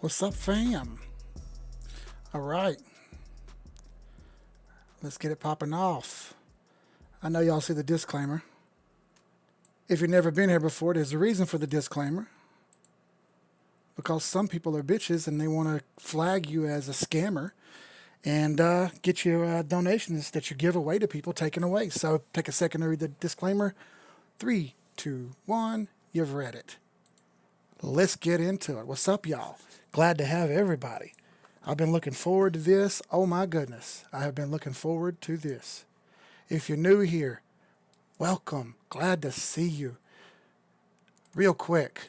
What's up, fam? All right, let's get it popping off. I know y'all see the disclaimer. If you've never been here before, there's a reason for the disclaimer. Because some people are bitches and they want to flag you as a scammer and get your donations that you give away to people taken away. So take a second to read the disclaimer. 3, 2, 1. You've read it. Let's get into it. What's up, y'all? Glad to have everybody. I've been looking forward to this. Oh my goodness. I have been looking forward to this. If you're new here, welcome. Glad to see you. Real quick,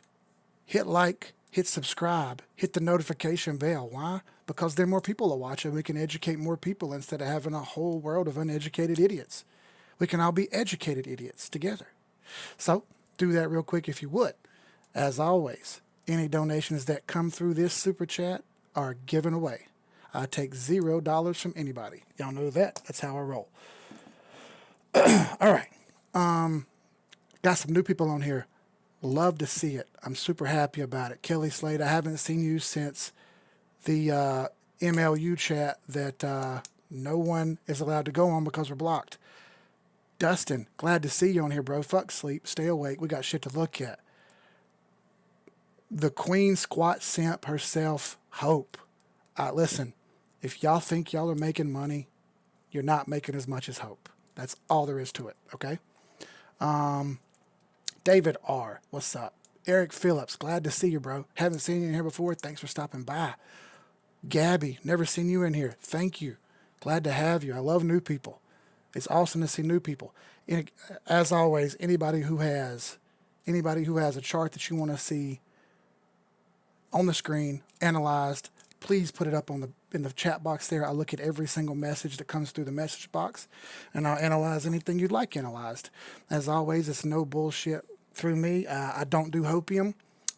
hit like, hit subscribe, hit the notification bell. Why? Because there are more people to watch and we can educate more people instead of having a whole world of uneducated idiots. We can all be educated idiots together. So do that real quick if you would. As always, any donations that come through this super chat are given away. I take $0 from anybody. Y'all know that. That's how I roll. All right. Got some new people on here. Love to see it. I'm super happy about it. Kelly Slade, I haven't seen you since the MLU chat that no one is allowed to go on because we're blocked. Dustin, glad to see you on here, bro. Fuck sleep. Stay awake. We got shit to look at. The Queen Squat Simp herself, Hope. Listen, if y'all think y'all are making money, you're not making as much as Hope. That's all there is to it, okay? David R., what's up? Eric Phillips, glad to see you, bro. Haven't seen you in here before. Thanks for stopping by. Gabby, never seen you in here. Thank you. Glad to have you. I love new people. It's awesome to see new people. And as always, anybody who has a chart that you want to see on the screen, analyzed, please put it up in the chat box there. I look at every single message that comes through the message box, and I'll analyze anything you'd like analyzed. As always, it's no bullshit through me. I don't do hopium.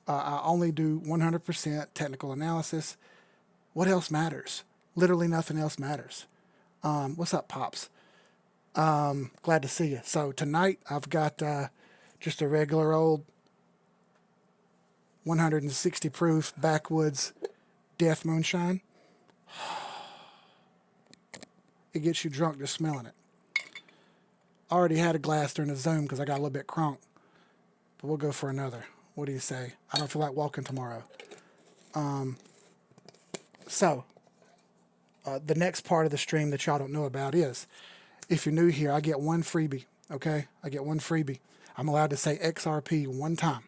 I only do 100% technical analysis. What else matters? Literally nothing else matters. What's up, Pops? Glad to see you. So tonight I've got just a regular old 160 proof backwoods death moonshine. It gets you drunk just smelling it. I already had a glass during the Zoom because I got a little bit crunk. But we'll go for another. What do you say? I don't feel like walking tomorrow. The next part of the stream that y'all don't know about is, if you're new here, I get one freebie, okay? I get one freebie. I'm allowed to say XRP one time.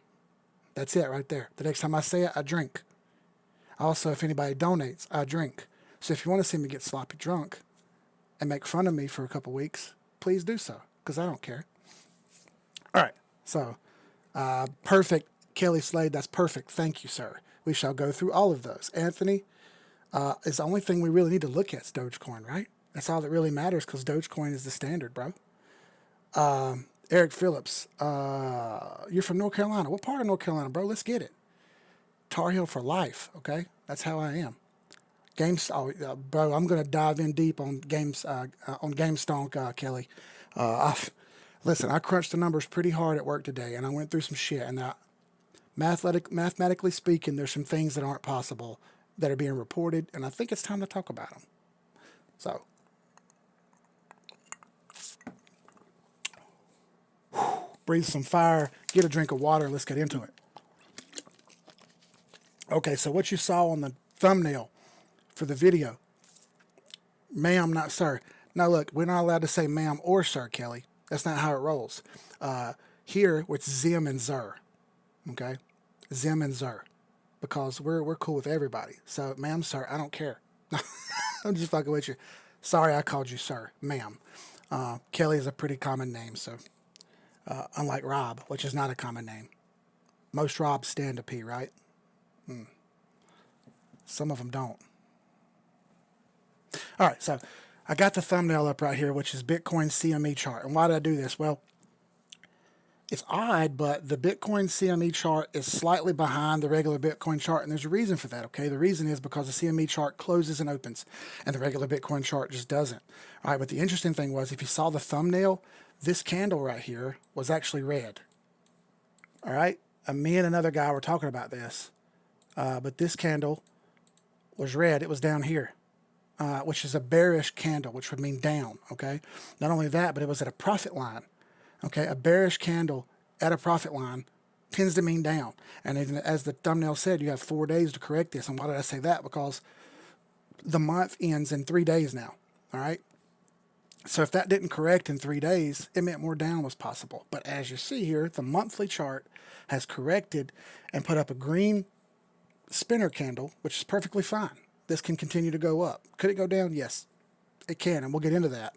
That's it right there. The next time I say it, I drink. Also, if anybody donates, I drink. So if you want to see me get sloppy drunk and make fun of me for a couple weeks, please do so, because I don't care. All right, so perfect. Kelly Slade, that's perfect. Thank you, sir. We shall go through all of those. Anthony, is the only thing we really need to look at is Dogecoin, right? That's all that really matters because Dogecoin is the standard, bro. Eric Phillips, you're from North Carolina. What part of North Carolina, bro? Let's get it. Tar Heel for life, okay? That's how I am. Bro, I'm gonna dive in deep on GameStonk, Kelly. Listen, I crunched the numbers pretty hard at work today, and I went through some shit. And mathematically speaking, there's some things that aren't possible that are being reported, and I think it's time to talk about them. So, breathe some fire, get a drink of water, let's get into it. Okay, so what you saw on the thumbnail for the video, ma'am, not sir. Now look, we're not allowed to say ma'am or sir, Kelly. That's not how it rolls. Here, it's Zim and Zer, okay? Zim and Zer, because we're cool with everybody. So, ma'am, sir, I don't care. I'm just fucking with you. Sorry I called you sir, ma'am. Kelly is a pretty common name, so unlike Rob, which is not a common name. Most Robs stand a P, right? Some of them don't. All right, so I got the thumbnail up right here, which is Bitcoin CME chart. And why did I do this? Well, it's odd, but the Bitcoin CME chart is slightly behind the regular Bitcoin chart, and there's a reason for that, okay? The reason is because the CME chart closes and opens, and the regular Bitcoin chart just doesn't. All right, but the interesting thing was, if you saw the thumbnail, this candle right here was actually red. All right? Me and another guy were talking about this, but this candle was red, it was down here, which is a bearish candle, which would mean down, okay? Not only that, but it was at a profit line, okay? A bearish candle at a profit line tends to mean down. And even as the thumbnail said, you have 4 days to correct this. And why did I say that? Because the month ends in 3 days now, all right? So if that didn't correct in 3 days, it meant more down was possible. But as you see here, the monthly chart has corrected and put up a green spinner candle, which is perfectly fine. This can continue to go up. Could it go down? Yes, it can, and we'll get into that.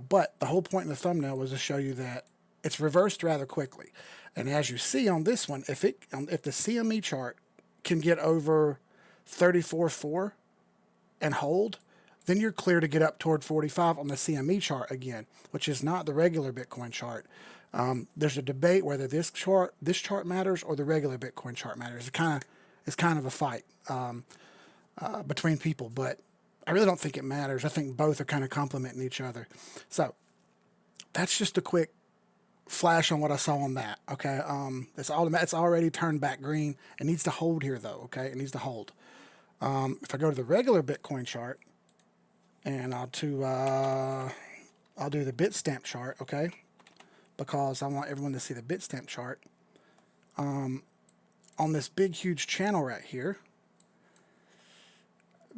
But the whole point in the thumbnail was to show you that it's reversed rather quickly. And as you see on this one, if the CME chart can get over 34.4 and hold, then you're clear to get up toward 45 on the CME chart again, which is not the regular Bitcoin chart. There's a debate whether this chart matters or the regular Bitcoin chart matters. It's kind of a fight between people, but I really don't think it matters. I think both are kind of complementing each other. So that's just a quick flash on what I saw on that. Okay, it's already turned back green. It needs to hold here though. Okay, it needs to hold. If I go to the regular Bitcoin chart, and I'll do the Bitstamp chart, okay, because I want everyone to see the Bitstamp chart. On this big huge channel right here,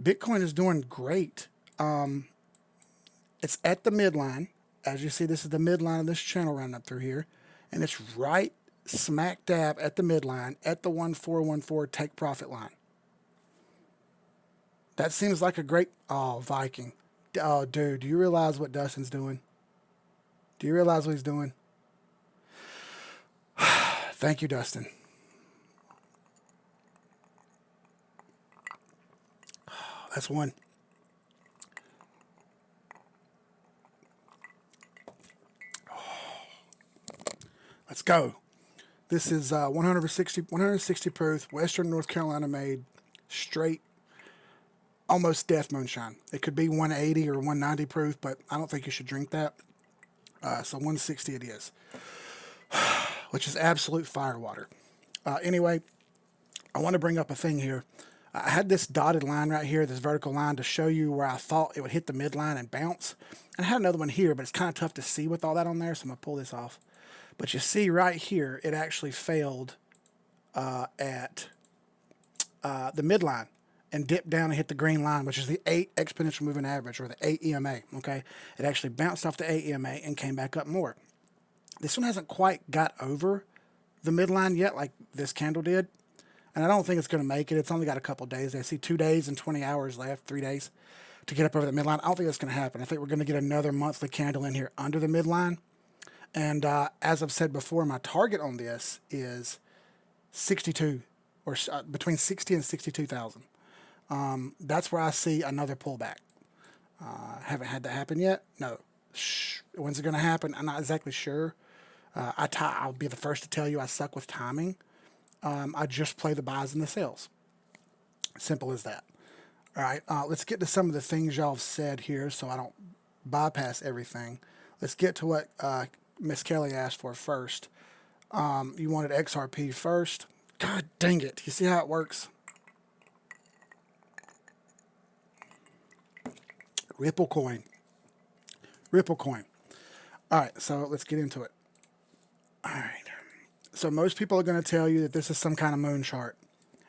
Bitcoin is doing great. It's at the midline. As you see, this is the midline of this channel running up through here, and it's right smack dab at the midline at the 1414 take profit line. That seems like a great... Oh, Viking. Oh, dude, do you realize what Dustin's doing? Do you realize what he's doing? Thank you, Dustin. That's one. Let's go. This is 160 proof, Western North Carolina made, straight, almost death moonshine. It could be 180 or 190 proof, but I don't think you should drink that. So 160 it is, which is absolute firewater. Anyway, I want to bring up a thing here. I had this dotted line right here, this vertical line, to show you where I thought it would hit the midline and bounce. And I had another one here, but it's kind of tough to see with all that on there, so I'm going to pull this off. But you see right here, it actually failed at the midline and dipped down and hit the green line, which is the 8 exponential moving average, or the 8 EMA, okay? It actually bounced off the 8 EMA and came back up more. This one hasn't quite got over the midline yet like this candle did, and I don't think it's going to make it. It's only got a couple days. I see 2 days and 20 hours left, 3 days, to get up over the midline. I don't think that's going to happen. I think we're going to get another monthly candle in here under the midline. And as I've said before, my target on this is 62, or between 60 and 62,000. That's where I see another pullback. Haven't had that happen yet. No. When's it going to happen? I'm not exactly sure. I'll be the first to tell you I suck with timing. I just play the buys and the sells. Simple as that. All right. Let's get to some of the things y'all have said here, so I don't bypass everything. Let's get to what Miss Kelly asked for first. You wanted XRP first. God dang it. You see how it works? Ripple coin. Ripple coin. All right, so let's get into it. All right. So most people are going to tell you that this is some kind of moon chart,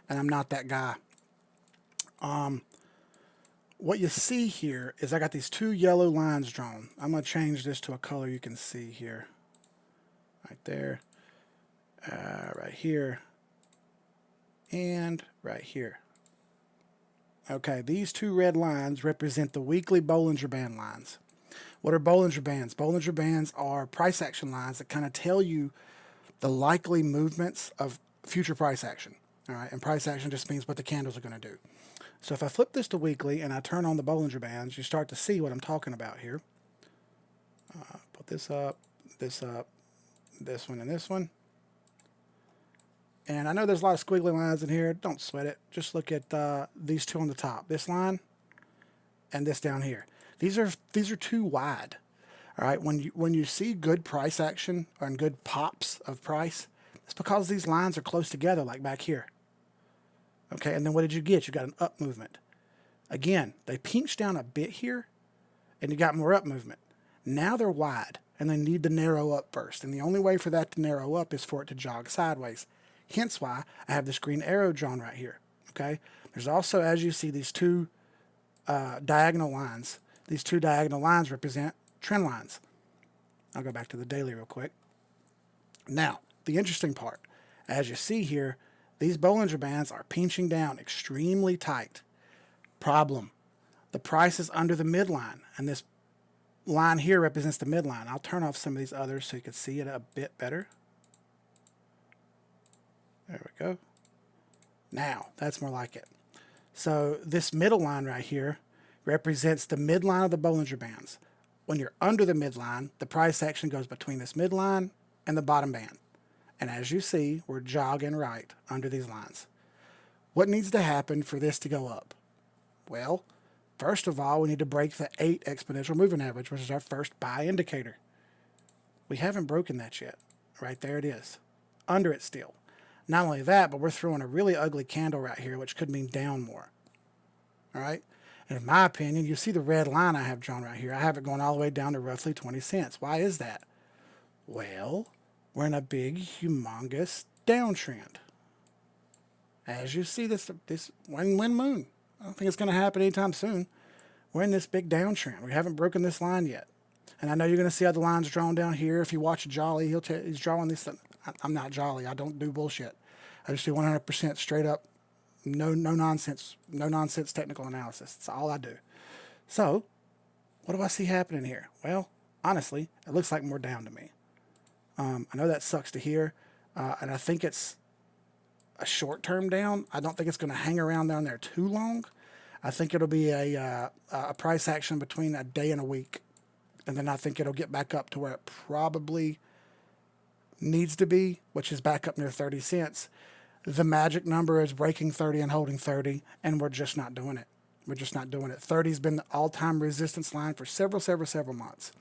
and I'm not that guy. What you see here is I got these 2 yellow lines drawn. I'm going to change this to a color you can see here. Right there. Right here. And right here. Okay, these 2 red lines represent the weekly Bollinger Band lines. What are Bollinger Bands? Bollinger Bands are price action lines that kind of tell you the likely movements of future price action. All right, and price action just means what the candles are going to do. So if I flip this to weekly and I turn on the Bollinger Bands, you start to see what I'm talking about here. Put this up, this one, and this one. And I know there's a lot of squiggly lines in here. Don't sweat it. Just look at these 2 on the top. This line and this down here. These are too wide. All right. When you see good price action and good pops of price, it's because these lines are close together, like back here. Okay. And then what did you get? You got an up movement. Again, they pinched down a bit here, and you got more up movement. Now they're wide, and they need to narrow up first. And the only way for that to narrow up is for it to jog sideways. Hence why I have this green arrow drawn right here. Okay. There's also, as you see, these two diagonal lines. These two diagonal lines represent trend lines. I'll go back to the daily real quick. Now, the interesting part, as you see here, these Bollinger Bands are pinching down extremely tight. Problem, the price is under the midline, and this line here represents the midline. I'll turn off some of these others so you can see it a bit better. There we go. Now, that's more like it. So this middle line right here represents the midline of the Bollinger Bands. When you're under the midline, the price action goes between this midline and the bottom band. And as you see, we're jogging right under these lines. What needs to happen for this to go up? Well, first of all, we need to break the 8 exponential moving average, which is our first buy indicator. We haven't broken that yet. Right there it is. Under it still. Not only that, but we're throwing a really ugly candle right here, which could mean down more. All right? And in my opinion, you see the red line I have drawn right here. I have it going all the way down to roughly 20 cents. Why is that? Well, we're in a big, humongous downtrend. As you see, this win-win moon. I don't think it's going to happen anytime soon. We're in this big downtrend. We haven't broken this line yet. And I know you're going to see other lines drawn down here. If you watch Jolly, he's drawing this. I'm not Jolly. I don't do bullshit. I just do 100% straight up, no nonsense technical analysis. That's all I do. So, what do I see happening here? Well, honestly, it looks like more down to me. I know that sucks to hear, and I think it's a short-term down. I don't think it's going to hang around down there too long. I think it'll be a price action between a day and a week, and then I think it'll get back up to where it probably needs to be, which is back up near 30 cents. The magic number is breaking 30 and holding 30, and we're just not doing it. We're just not doing it. 30 has been the all-time resistance line for several months.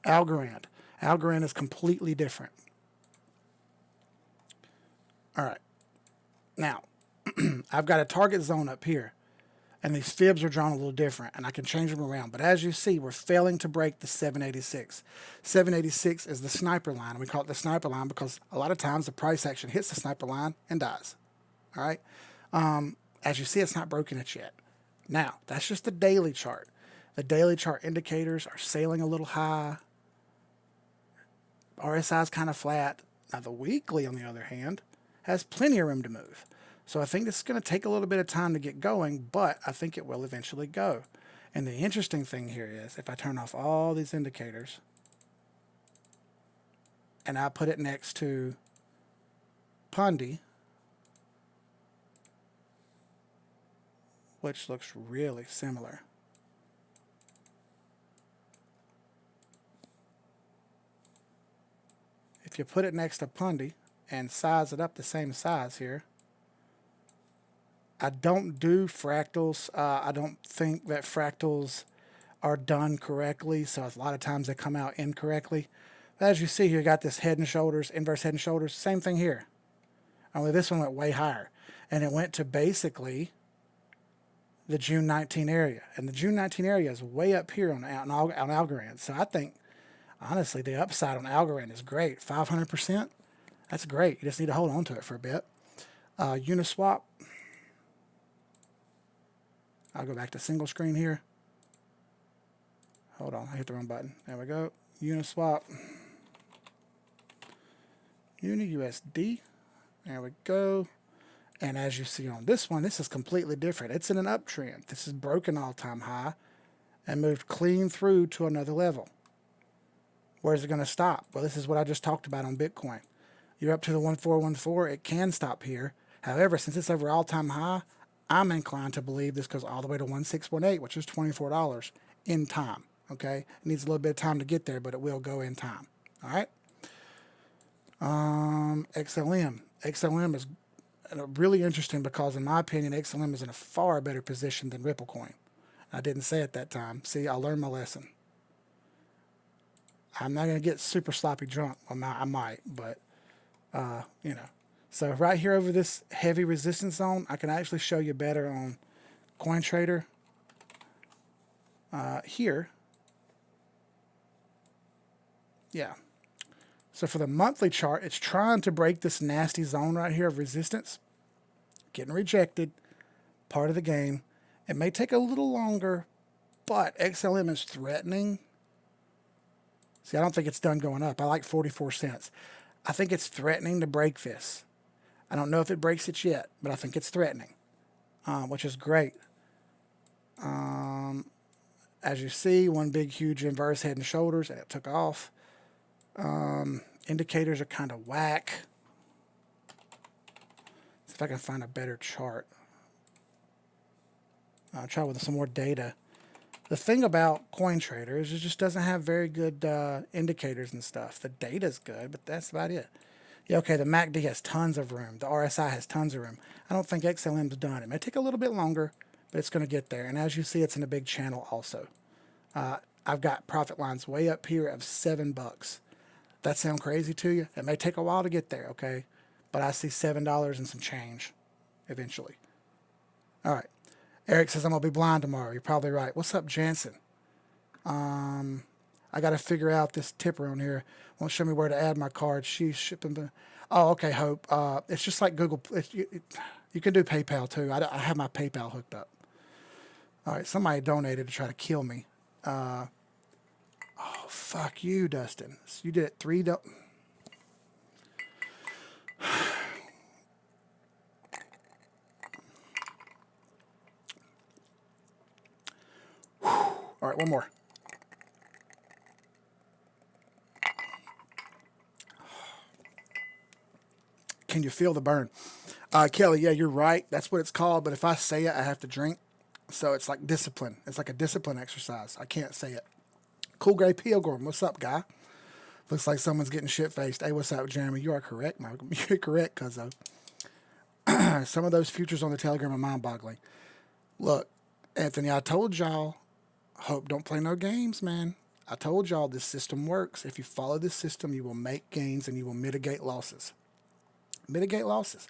Algorand is completely different. All right. Now, I've got a target zone up here, and these fibs are drawn a little different, and I can change them around. But as you see, we're failing to break the 786. 786 is the sniper line. We call it the sniper line because a lot of times the price action hits the sniper line and dies. All right? As you see, it's not broken it yet. Now, that's just the daily chart. The daily chart indicators are sailing a little high. RSI is kind of flat. Now, the weekly, on the other hand, has plenty of room to move. So I think this is going to take a little bit of time to get going, but I think it will eventually go. And the interesting thing here is, if I turn off all these indicators, and I put it next to Pundi, which looks really similar. If you put it next to Pundi and size it up the same size here, I don't do fractals. I don't think that fractals are done correctly, so a lot of times they come out incorrectly. But as you see here, you got this head and shoulders, inverse head and shoulders. Same thing here. Only this one went way higher. And it went to basically the June 19 area. And the June 19 area is way up here on Algorand. So I think, honestly, the upside on Algorand is great. 500%, that's great. You just need to hold on to it for a bit. Uniswap. I'll go back to single screen here. Hold on, I hit the wrong button. There we go. Uniswap. UniUSD. There we go. And as you see on this one, this is completely different. It's in an uptrend. This is broken all-time high and moved clean through to another level. Where's it going to stop? Well, this is what I just talked about on Bitcoin. You're up to the 1414. It can stop here. However, since it's over all-time high, I'm inclined to believe this goes all the way to 1618, which is $24 in time. Okay? It needs a little bit of time to get there, but it will go in time. All right? XLM. XLM is really interesting because, in my opinion, XLM is in a far better position than Ripple Coin. I didn't say it that time. See, I learned my lesson. I'm not going to get super sloppy drunk. Well, I might, but, you know. So right here over this heavy resistance zone, I can actually show you better on CoinTrader. here. Yeah. So for the monthly chart, it's trying to break this nasty zone right here of resistance. Getting rejected. Part of the game. It may take a little longer, but XLM is threatening. See, I don't think it's done going up. I like 44 cents. I think it's threatening to break this. I don't know if it breaks it yet, but I think it's threatening, which is great. As you see, one big, huge inverse head and shoulders, and it took off. Indicators are kind of whack. See if I can find a better chart. I'll try with some more data. The thing about CoinTrader is it just doesn't have very good indicators and stuff. The data's good, but that's about it. Yeah, okay, the MACD has tons of room. The RSI has tons of room. I don't think XLM's done. It may take a little bit longer, but it's going to get there. And as you see, it's in a big channel also. I've got profit lines way up here of $7. That sound crazy to you? It may take a while to get there, okay? But I see $7 and some change eventually. All right. Eric says, I'm going to be blind tomorrow. You're probably right. What's up, Jansen? I got to figure out this tipper on here. Won't show me where to add my card. She's shipping. Oh, okay, Hope. It's just like Google. You can do PayPal, too. I have my PayPal hooked up. All right, somebody donated to try to kill me. Oh, fuck you, Dustin. You did it 3... All right, one more. Can you feel the burn? Kelly, yeah, you're right. That's what it's called. But if I say it, I have to drink. So it's like discipline. It's like a discipline exercise. I can't say it. Cool Gray Pilgrim, what's up, guy? Looks like someone's getting shit-faced. Hey, what's up, Jeremy? You are correct, Malcolm. You're correct, cuzzo. Some of those futures on the Telegram are mind-boggling. Look, Anthony, I told y'all, Hope don't play no games, man. I told y'all this system works. If you follow this system, you will make gains and you will mitigate losses. Mitigate losses.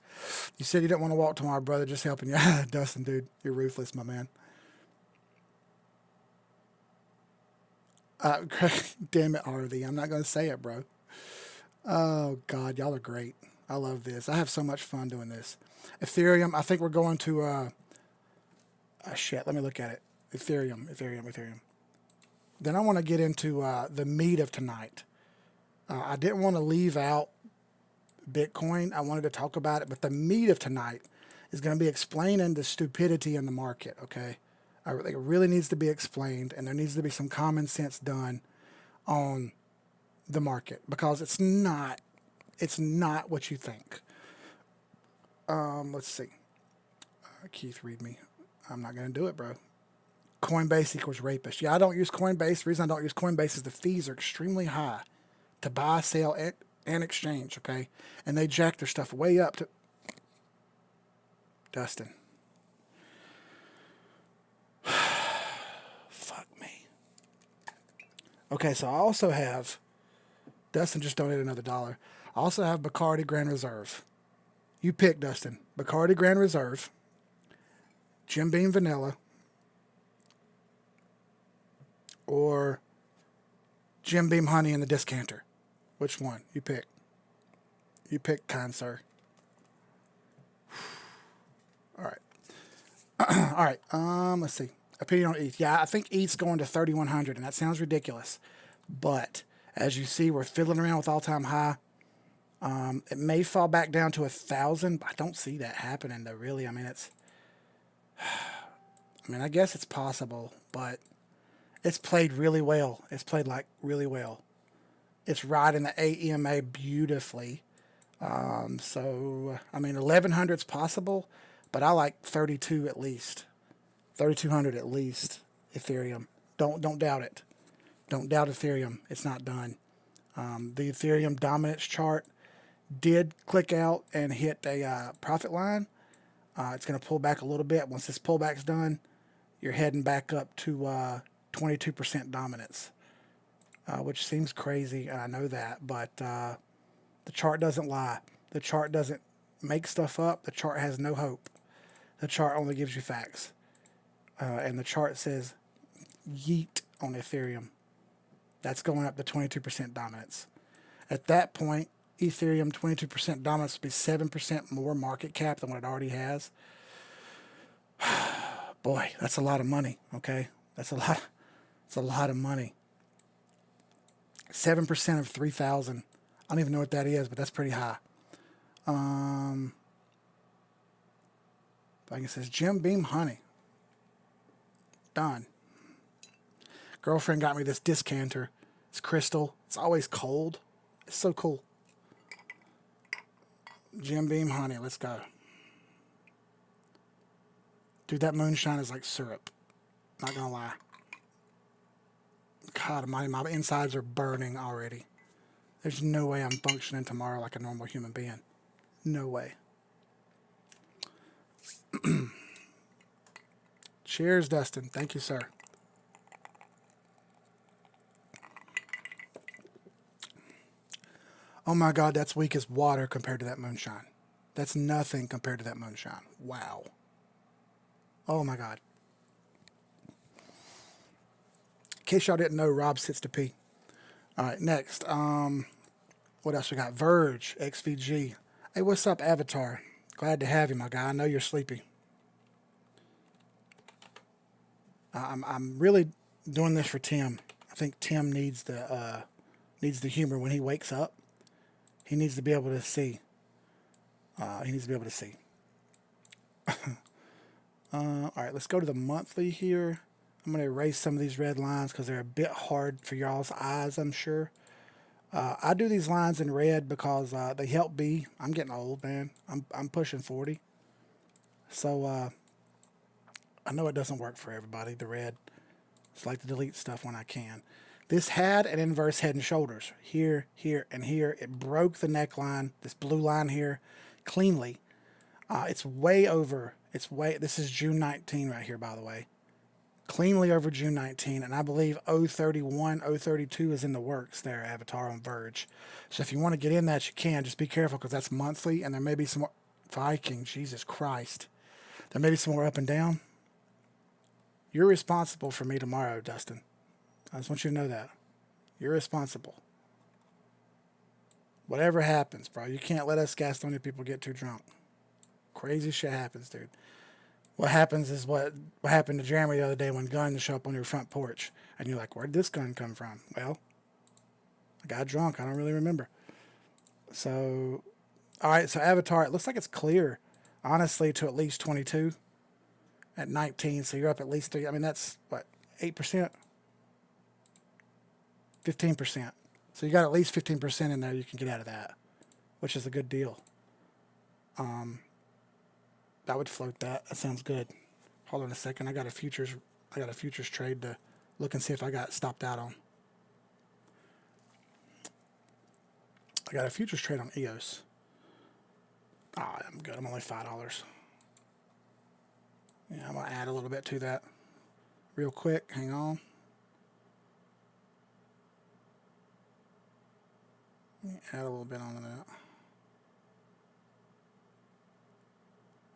You said you didn't want to walk tomorrow, brother. Just helping you. Dustin, dude, you're ruthless, my man. Damn it, RV. I'm not going to say it, bro. Oh, God, y'all are great. I love this. I have so much fun doing this. Ethereum, I think we're going to... shit, let me look at it. Ethereum. Then I want to get into the meat of tonight. I didn't want to leave out Bitcoin. I wanted to talk about it, but the meat of tonight is going to be explaining the stupidity in the market, okay? I think it really needs to be explained, and there needs to be some common sense done on the market because it's not what you think. Let's see. Keith, read me. I'm not going to do it, bro. Coinbase equals rapist. Yeah, I don't use Coinbase. The reason I don't use Coinbase is the fees are extremely high to buy, sell, and exchange, okay? And they jack their stuff way up to... Dustin. Fuck me. Okay, so I also have... Dustin just donated another $1. I also have Bacardi Grand Reserve. You pick, Dustin. Bacardi Grand Reserve. Jim Beam Vanilla. Or Jim Beam Honey in the Discanter. Which one? You pick. You pick, kind sir. All right. All right. Let's see. Opinion on ETH. Yeah, I think ETH's going to 3,100, and that sounds ridiculous. But as you see, we're fiddling around with all-time high. It may fall back down to 1,000, but I don't see that happening, though, really. I mean, I guess it's possible, but it's played really well. It's played, like, really well. It's riding the AEMA beautifully. So, I mean, 1,100's possible, but I like 32 at least. 3,200 at least, Ethereum. Don't doubt it. Don't doubt Ethereum. It's not done. The Ethereum dominance chart did click out and hit a profit line. It's going to pull back a little bit. Once this pullback's done, you're heading back up to 22% dominance, which seems crazy. I know that, but the chart doesn't lie. The chart doesn't make stuff up. The chart has no hope. The chart only gives you facts. And the chart says yeet on Ethereum. That's going up to 22% dominance. At that point, Ethereum 22% dominance would be 7% more market cap than what it already has. Boy, that's a lot of money, okay? That's a lot. It's a lot of money. 7% of 3,000. I don't even know what that is, but that's pretty high. Like it says, Jim Beam Honey. Done. Girlfriend got me this discanter. It's crystal. It's always cold. It's so cool. Jim Beam Honey. Let's go. Dude, that moonshine is like syrup. Not gonna lie. God, my insides are burning already. There's no way I'm functioning tomorrow like a normal human being. No way. Cheers, Dustin. Thank you, sir. Oh my God, that's weak as water compared to that moonshine. That's nothing compared to that moonshine. Wow. Oh my God. In case y'all didn't know, Rob sits to pee. All right, next. What else we got? Verge, XVG. Hey, what's up, Avatar? Glad to have you, my guy. I know you're sleepy. I'm really doing this for Tim. I think Tim needs the humor when he wakes up. He needs to be able to see. He needs to be able to see. All right, let's go to the monthly here. I'm going to erase some of these red lines because they're a bit hard for y'all's eyes, I'm sure. I do these lines in red because they help me. I'm getting old, man. I'm pushing 40. So I know it doesn't work for everybody, the red. It's like to delete stuff when I can. This had an inverse head and shoulders. Here, here, and here. It broke the neckline, this blue line here, cleanly. It's way over. This is June 19 right here, by the way. Cleanly over June 19, and I believe 031, 032 is in the works there, Avatar on Verge. So if you want to get in that, you can. Just be careful because that's monthly, and there may be some more. Viking, Jesus Christ. There may be some more up and down. You're responsible for me tomorrow, Dustin. I just want you to know that. You're responsible. Whatever happens, bro, you can't let us Gastonia people get too drunk. Crazy shit happens, dude. What happens is what happened to Jeremy the other day when guns show up on your front porch. And you're like, where'd this gun come from? Well, I got drunk. I don't really remember. So, all right, so Avatar, it looks like it's clear, honestly, to at least 22 at 19. So you're up at least 3. I mean, that's, what, 8%? 15%. So you got at least 15% in there you can get out of that, which is a good deal. I would float that. That sounds good. Hold on a second. I got a futures trade to look and see if I got stopped out on. I got a futures trade on EOS. I'm good. I'm only $5. Yeah, I'm gonna add a little bit to that real quick. Hang on. Add a little bit onto that.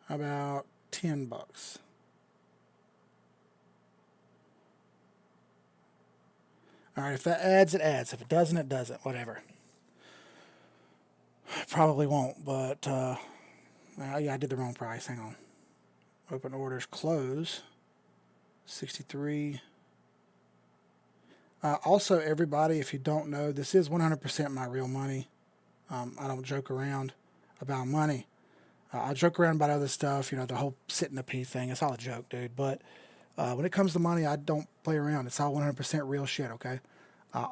How about $10? All right, if that adds, it adds. If it doesn't, it doesn't. Whatever. Probably won't, but yeah, I did the wrong price. Hang on. Open orders, close. 63. Also, everybody, if you don't know, this is 100% my real money. I don't joke around about money. I joke around about other stuff, the whole sit in the pee thing. It's all a joke, dude. But when it comes to money, I don't play around. It's all 100% real shit, okay?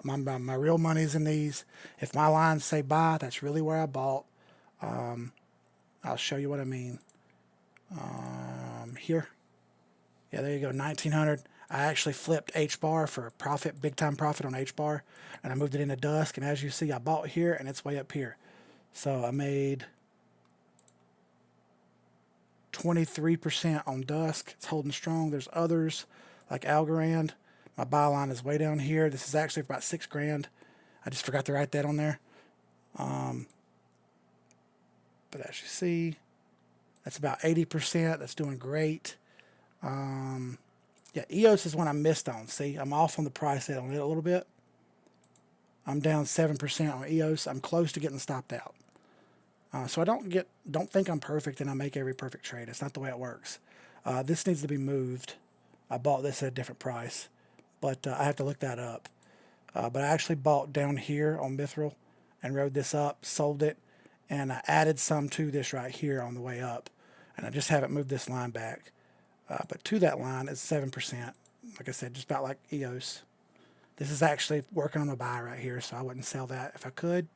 My real money is in these. If my lines say buy, that's really where I bought. I'll show you what I mean. Here. Yeah, there you go, 1900. I actually flipped H-bar for a profit, big time profit on H-bar, and I moved it into dusk. And as you see, I bought here, and it's way up here. So I made 23% on dusk. It's holding strong. There's others like Algorand. My buy line is way down here. This is actually for about $6,000. I just forgot to write that on there. But as you see, that's about 80%. That's doing great. Yeah, EOS is one I missed on. See, I'm off on the price set on it a little bit. I'm down 7% on EOS. I'm close to getting stopped out. So I don't think I'm perfect and I make every perfect trade. It's not the way it works. This needs to be moved. I bought this at a different price, but I have to look that up. But I actually bought down here on Mithril and rode this up, sold it, and I added some to this right here on the way up. And I just haven't moved this line back. But to that line is 7%. Like I said, just about like EOS. This is actually working on a buy right here, so I wouldn't sell that if I could.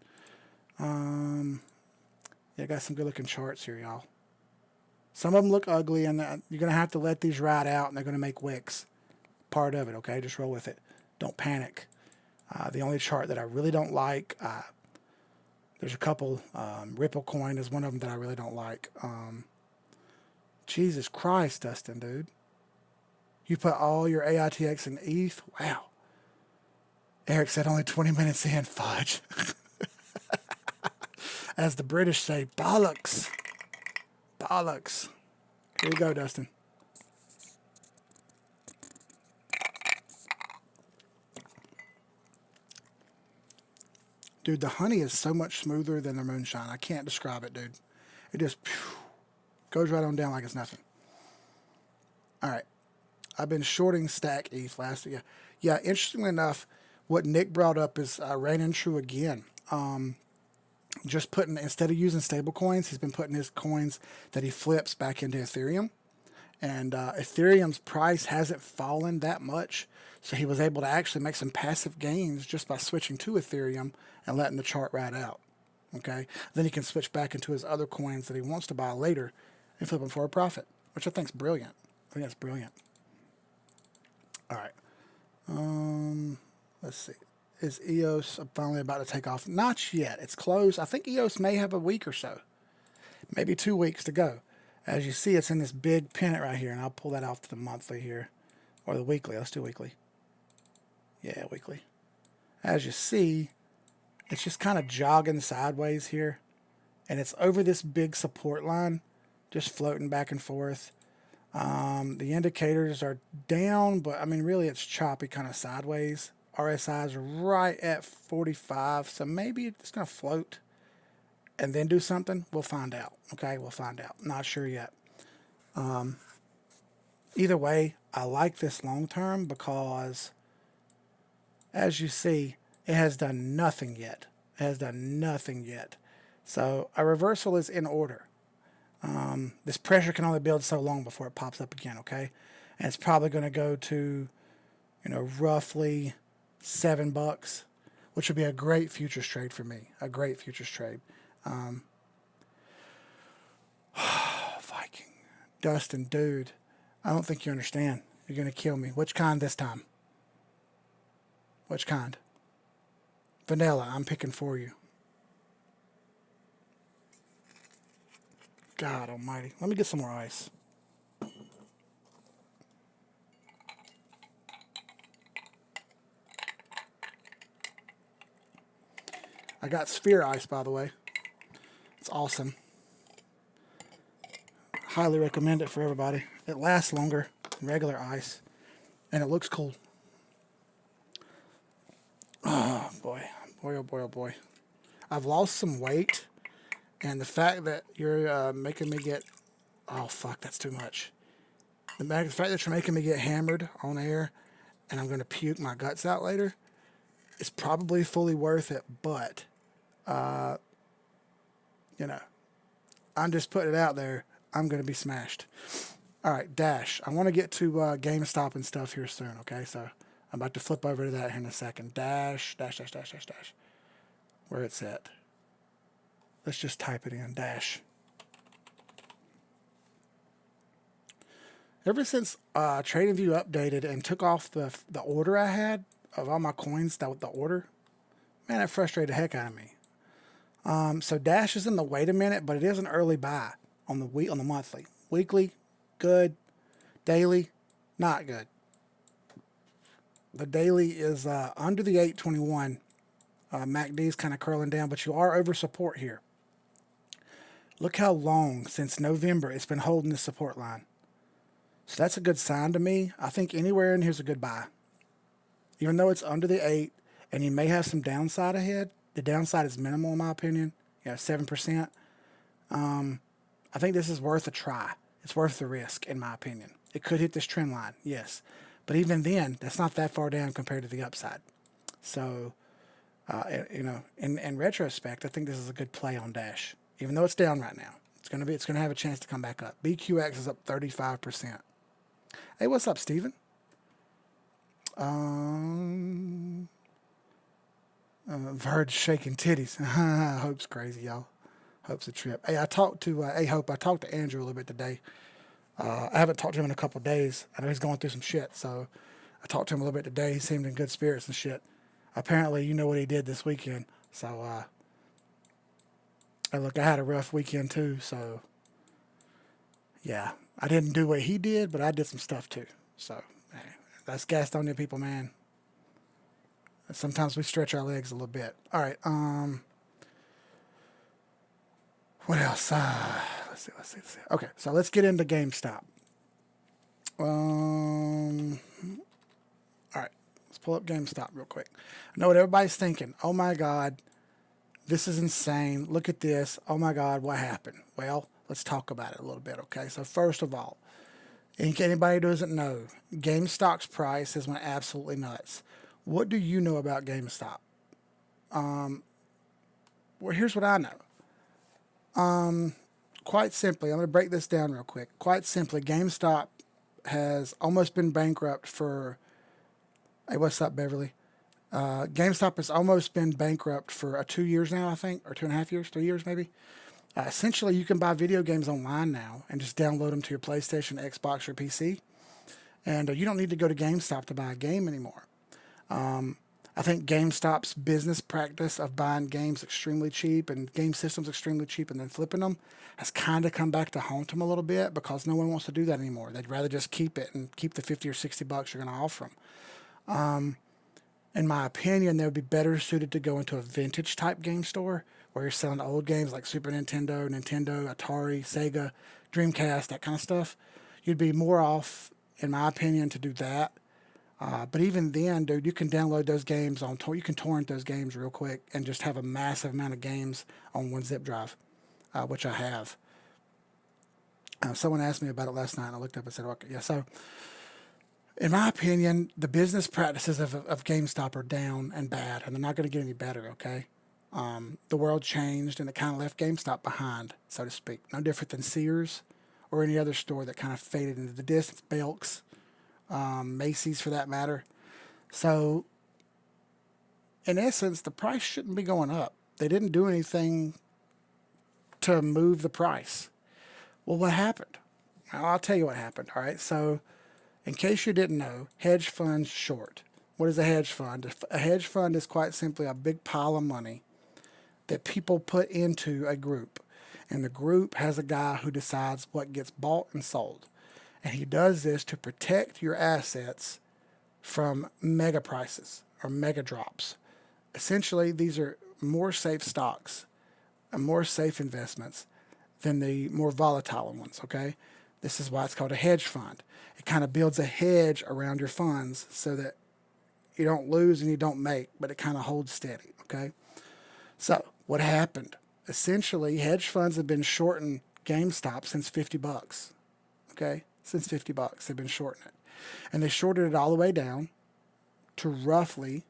Yeah, I got some good looking charts here, y'all. Some of them look ugly, and you're going to have to let these ride out, and they're going to make wicks. Part of it, okay? Just roll with it. Don't panic. The only chart that I really don't like, there's a couple. Ripple coin is one of them that I really don't like. Jesus Christ, Dustin, dude. You put all your AITX in ETH? Wow. Eric said only 20 minutes in. Fudge. As the British say, bollocks. Bollocks. Here you go, Dustin. Dude, the honey is so much smoother than the moonshine. I can't describe it, dude. It just goes right on down like it's nothing. All right. I've been shorting Stack ETH last year. Yeah, interestingly enough, what Nick brought up is reigning true again. Just putting, instead of using stable coins, he's been putting his coins that he flips back into Ethereum. And Ethereum's price hasn't fallen that much. So he was able to actually make some passive gains just by switching to Ethereum and letting the chart ride out. Okay. Then he can switch back into his other coins that he wants to buy later and flip them for a profit, which I think is brilliant. I think that's brilliant. All right. Let's see. Is EOS finally about to take off? Not yet. It's close. I think EOS may have a week or so. Maybe 2 weeks to go. As you see, it's in this big pennant right here, and I'll pull that off to the monthly here. Or the weekly. Let's do weekly. Yeah, weekly. As you see, it's just kind of jogging sideways here. And it's over this big support line, just floating back and forth. The indicators are down, but I mean, really it's choppy kind of sideways. RSI is right at 45, so maybe it's going to float and then do something. We'll find out. Okay, we'll find out. Not sure yet. Either way, I like this long term because, as you see, it has done nothing yet. It has done nothing yet. So a reversal is in order. This pressure can only build so long before it pops up again, okay? And it's probably going to go to, roughly $7, which would be a great futures trade for me. A great futures trade. Viking. Dustin, dude, I don't think you understand. You're going to kill me. Which kind this time? Which kind? Vanilla, I'm picking for you. God almighty. Let me get some more ice. I got sphere ice, by the way. It's awesome. Highly recommend it for everybody. It lasts longer than regular ice, and it looks cool. Oh, boy. Boy, oh, boy, oh, boy. I've lost some weight, and the fact that you're making me get... Oh, fuck, that's too much. The fact that you're making me get hammered on air, and I'm going to puke my guts out later, is probably fully worth it, but... I'm just putting it out there. I'm going to be smashed. All right, Dash. I want to get to GameStop and stuff here soon, okay? So I'm about to flip over to that here in a second. Dash. Where it's at. Let's just type it in. Dash. Ever since TradingView updated and took off the order I had of all my coins, the order, man, that frustrated the heck out of me. So Dash is in the wait a minute, but it is an early buy on the monthly. Weekly, good. Daily, not good. The daily is under the 821. MACD is kind of curling down, but you are over support here. Look how long, since November, it's been holding this support line. So that's a good sign to me. I think anywhere in here is a good buy. Even though it's under the 8 and you may have some downside ahead, the downside is minimal in my opinion. 7%. I think this is worth a try. It's worth the risk in my opinion. It could hit this trend line, yes. But even then, that's not that far down compared to the upside. So, in retrospect, I think this is a good play on Dash. Even though it's down right now, it's gonna have a chance to come back up. BQX is up 35%. Hey, what's up, Steven? Verge shaking titties. Hope's crazy, y'all. Hope's a trip. Hey, I talked to Hope. I talked to Andrew a little bit today. I haven't talked to him in a couple of days. I know he's going through some shit, so I talked to him a little bit today. He seemed in good spirits and shit. Apparently, you know what he did this weekend. So, look, I had a rough weekend too. So, yeah, I didn't do what he did, but I did some stuff too. So, man, that's Gastonia people, man. Sometimes we stretch our legs a little bit. All right. What else? Let's see. Okay, so let's get into GameStop. All right, let's pull up GameStop real quick. I know what everybody's thinking. Oh my God, this is insane. Look at this. Oh my God, what happened? Well, let's talk about it a little bit, okay? So first of all, in case anybody doesn't know, GameStop's price has went absolutely nuts. What do you know about GameStop? Well, here's what I know. Quite simply, I'm going to break this down real quick. Quite simply, GameStop has almost been bankrupt for... Hey, what's up, Beverly? GameStop has almost been bankrupt for 2 years now, I think, or 2.5 years, 3 years maybe. Essentially, you can buy video games online now and just download them to your PlayStation, Xbox, or PC. And you don't need to go to GameStop to buy a game anymore. I think GameStop's business practice of buying games extremely cheap and game systems extremely cheap and then flipping them has kind of come back to haunt them a little bit because no one wants to do that anymore. They'd rather just keep it and keep the 50 or 60 bucks you're going to offer them. In my opinion, they would be better suited to go into a vintage type game store where you're selling old games like Super Nintendo, Atari, Sega, Dreamcast, that kind of stuff. You'd be more off, in my opinion, to do that. But even then, dude, you can download those games you can torrent those games real quick and just have a massive amount of games on one zip drive, which I have. Someone asked me about it last night, and I looked up and said, okay, yeah. So, in my opinion, the business practices of GameStop are down and bad, and they're not going to get any better, okay? The world changed, and it kind of left GameStop behind, so to speak. No different than Sears or any other store that kind of faded into the distance, Belk's. Macy's for that matter. So, in essence, the price shouldn't be going up. They didn't do anything to move the price. Well, what happened? Well, I'll tell you what happened, all right? So, in case you didn't know, hedge funds short. What is a hedge fund? A hedge fund is quite simply a big pile of money that people put into a group. And the group has a guy who decides what gets bought and sold. And he does this to protect your assets from mega prices or mega drops. Essentially, these are more safe stocks and more safe investments than the more volatile ones, okay? This is why it's called a hedge fund. It kind of builds a hedge around your funds so that you don't lose and you don't make, but it kind of holds steady, okay? So, what happened? Essentially, hedge funds have been shorting GameStop since 50 bucks, okay? Since 50 bucks, they've been shorting it. And they shorted it all the way down to roughly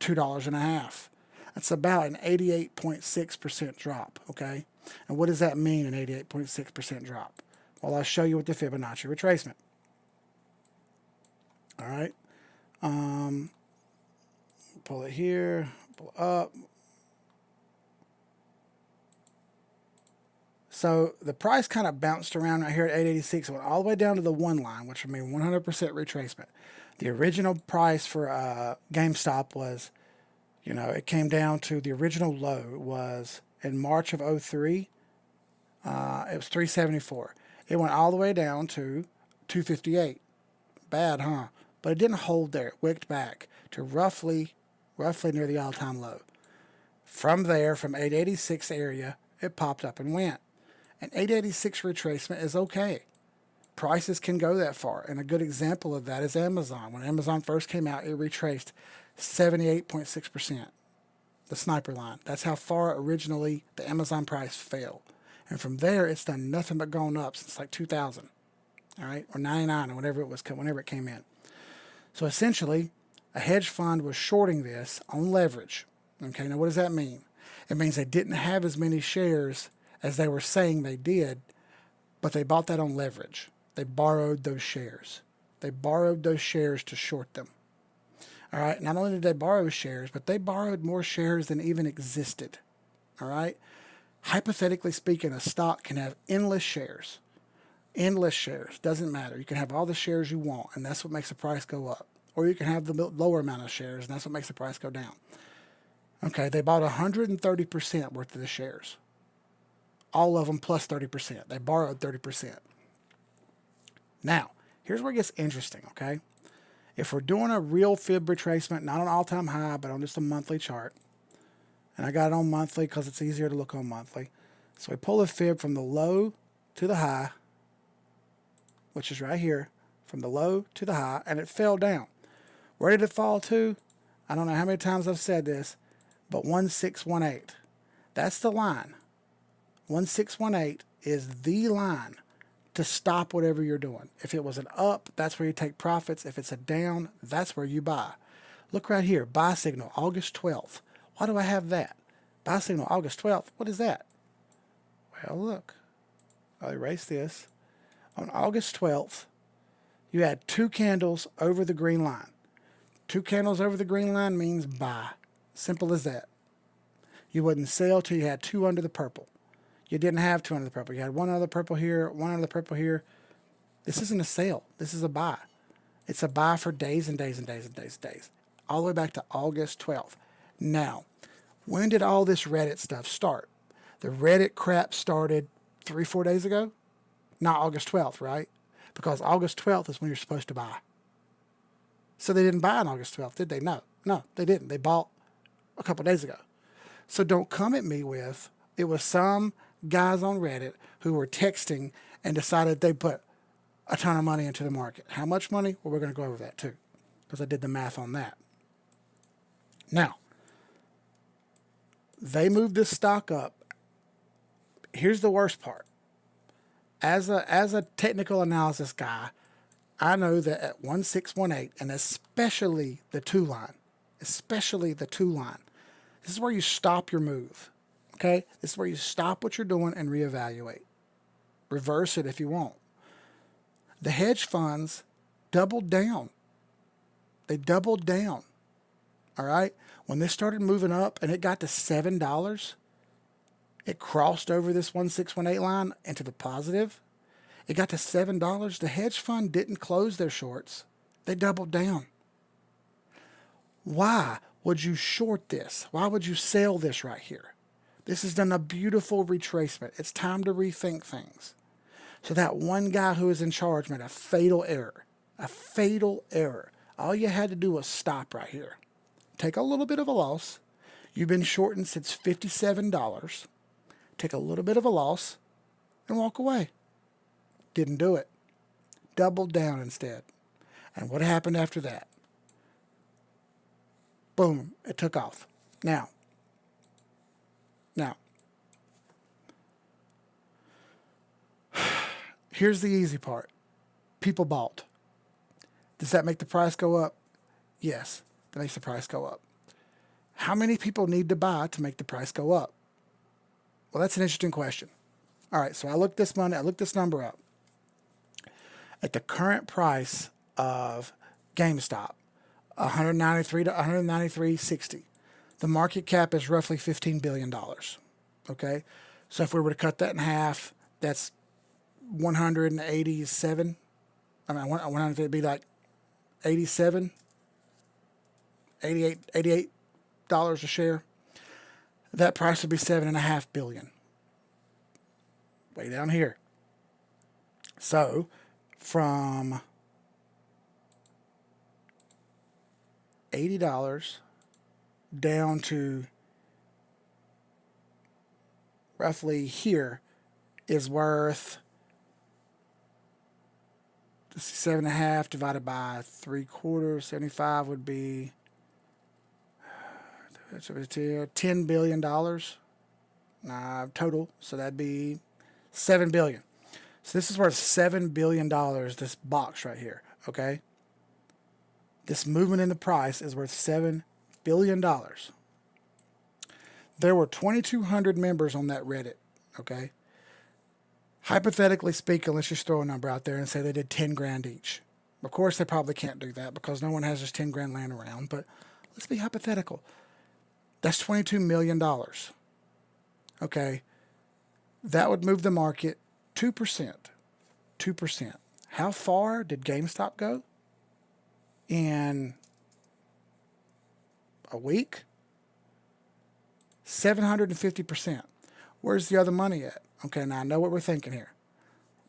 $2.50. That's about an 88.6% drop, okay? And what does that mean, an 88.6% drop? Well, I'll show you with the Fibonacci retracement. All right. Pull it here, pull it up. So the price kind of bounced around right here at 886, went all the way down to the one line, which would mean 100% retracement. The original price for GameStop was, it came down to the original low was in March of 03. It was 374. It went all the way down to 258. Bad, huh? But it didn't hold there. It wicked back to roughly near the all-time low. From there, from 886 area, it popped up and went. An 886 retracement is okay. Prices can go that far. And a good example of that is Amazon. When Amazon first came out, it retraced 78.6%. The sniper line. That's how far originally the Amazon price fell. And from there, it's done nothing but gone up since like 2000. All right, or 99 or whatever it was, whenever it came in. So essentially, a hedge fund was shorting this on leverage. Okay, now what does that mean? It means they didn't have as many shares as they were saying they did, but they bought that on leverage. They borrowed those shares. They borrowed those shares to short them. All right, not only did they borrow shares, but they borrowed more shares than even existed. All right, hypothetically speaking, a stock can have endless shares. Endless shares, doesn't matter. You can have all the shares you want, and that's what makes the price go up. Or you can have the lower amount of shares, and that's what makes the price go down. Okay, they bought 130% worth of the shares. All of them plus 30%. They borrowed 30%. Now, here's where it gets interesting, okay? If we're doing a real fib retracement, not on all-time high, but on just a monthly chart, and I got it on monthly because it's easier to look on monthly. So we pull a fib from the low to the high, which is right here, from the low to the high, and it fell down. Where did it fall to? I don't know how many times I've said this, but 1618. That's the line. 1618 is the line to stop whatever you're doing. If it was an up, that's where you take profits. If it's a down, that's where you buy. Look right here, buy signal, August 12th. Why do I have that? Buy signal, August 12th. What is that? Well, look. I'll erase this. On August 12th, you had 2 candles over the green line. 2 candles over the green line means buy. Simple as that. You wouldn't sell till you had 2 under the purple. You didn't have 2 under the purple. You had 1 under the purple here, 1 under the purple here. This isn't a sale. This is a buy. It's a buy for days and days and days and days and days. All the way back to August 12th. Now, when did all this Reddit stuff start? The Reddit crap started 3-4 days ago? Not August 12th, right? Because August 12th is when you're supposed to buy. So they didn't buy on August 12th, did they? No, they didn't. They bought a couple days ago. So don't come at me with, it was some guys on Reddit who were texting and decided they put a ton of money into the market. How much money? Well, we're going to go over that too, because I did the math on that. Now, they moved this stock up. Here's the worst part. As a technical analysis guy, I know that at 1618, and especially the 2 line, this is where you stop your move. Okay? This is where you stop what you're doing and reevaluate. Reverse it if you want. The hedge funds doubled down. They doubled down. All right? When this started moving up and it got to $7, it crossed over this 1618 line into the positive. It got to $7. The hedge fund didn't close their shorts. They doubled down. Why would you short this? Why would you sell this right here? This has done a beautiful retracement. It's time to rethink things. So that one guy who was in charge made a fatal error. A fatal error. All you had to do was stop right here. Take a little bit of a loss. You've been shorting since $57. Take a little bit of a loss and walk away. Didn't do it. Doubled down instead. And what happened after that? Boom, it took off. Now, here's the easy part. People bought. Does that make the price go up? Yes, that makes the price go up. How many people need to buy to make the price go up? Well, that's an interesting question. All right, so I looked this number up. At the current price of GameStop, 193 to 193.60. The market cap is roughly $15 billion. Okay, so if we were to cut that in half, that's 187. I mean, 100 would be like 87, 88 dollars a share. That price would be $7.5 billion. Way down here. So from $80 down to roughly here is worth let's see, 7.5 divided by 3/4, 75 would be $10 billion total. So that'd be $7 billion. So this is worth $7 billion, this box right here, okay? This movement in the price is worth $7 billion. There were 2,200 members on that Reddit, okay? Hypothetically speaking, let's just throw a number out there and say they did 10 grand each. Of course, they probably can't do that because no one has just 10 grand laying around, but let's be hypothetical. That's $22 million, okay? That would move the market 2%. 2%. How far did GameStop go? In a week? 750%. Where's the other money at? Okay, now I know what we're thinking here.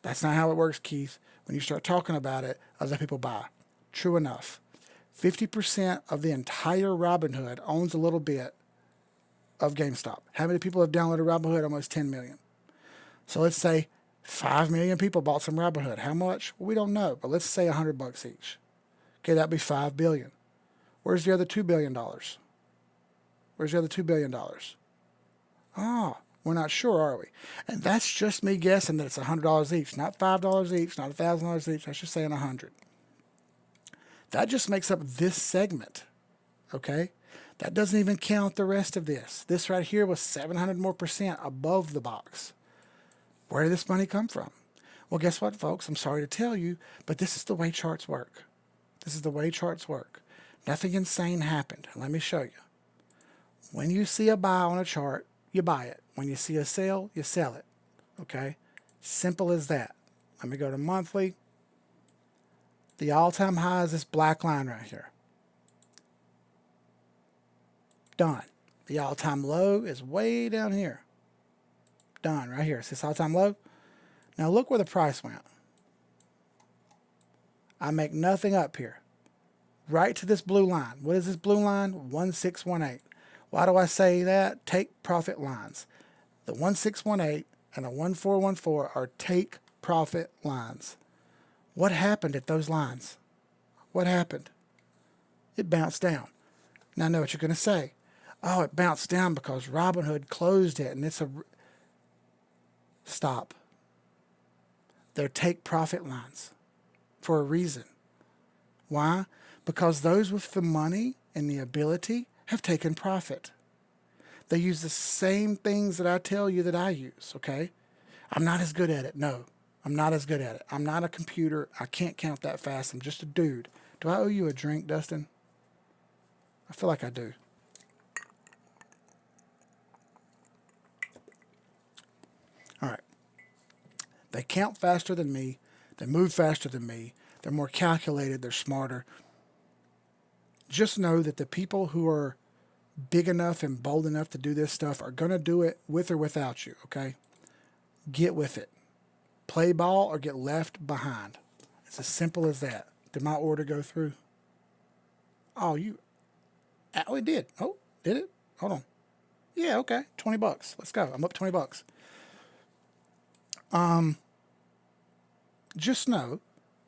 That's not how it works, Keith. When you start talking about it, other people buy. True enough. 50% of the entire Robinhood owns a little bit of GameStop. How many people have downloaded Robinhood? Almost 10 million. So let's say 5 million people bought some Robinhood. How much? Well, we don't know, but let's say $100 each. Okay, that'd be $5 billion. Where's the other $2 billion? Where's the other $2 billion? Ah, we're not sure, are we? And that's just me guessing that it's $100 each, not $5 each, not $1,000 each. That's just saying 100. That just makes up this segment, okay? That doesn't even count the rest of this. This right here was 700% more above the box. Where did this money come from? Well, guess what, folks? I'm sorry to tell you, but this is the way charts work. This is the way charts work. Nothing insane happened. Let me show you. When you see a buy on a chart, you buy it. When you see a sell, you sell it. Okay? Simple as that. Let me go to monthly. The all-time high is this black line right here. Done. The all-time low is way down here. Done right here. It's this all-time low. Now look where the price went. I make nothing up here. Right to this blue line. What is this blue line? 1618. Why do I say that? Take profit lines. The 1618 and the 1414 are take profit lines. What happened at those lines? What happened? It bounced down. Now I know what you're going to say. Oh, it bounced down because Robinhood closed it and it's a... Stop. They're take profit lines for a reason. Why? Because those with the money and the ability have taken profit. They use the same things that I tell you that I use, okay? I'm not as good at it. No, I'm not as good at it. I'm not a computer. I can't count that fast. I'm just a dude. Do I owe you a drink, Dustin? I feel like I do. All right. They count faster than me. They move faster than me. They're more calculated. They're smarter. Just know that the people who are big enough and bold enough to do this stuff are going to do it with or without you, okay? Get with it. Play ball or get left behind. It's as simple as that. Did my order go through? Oh, it did. Oh, did it? Hold on. Yeah, okay. $20. Let's go. I'm up $20. Just know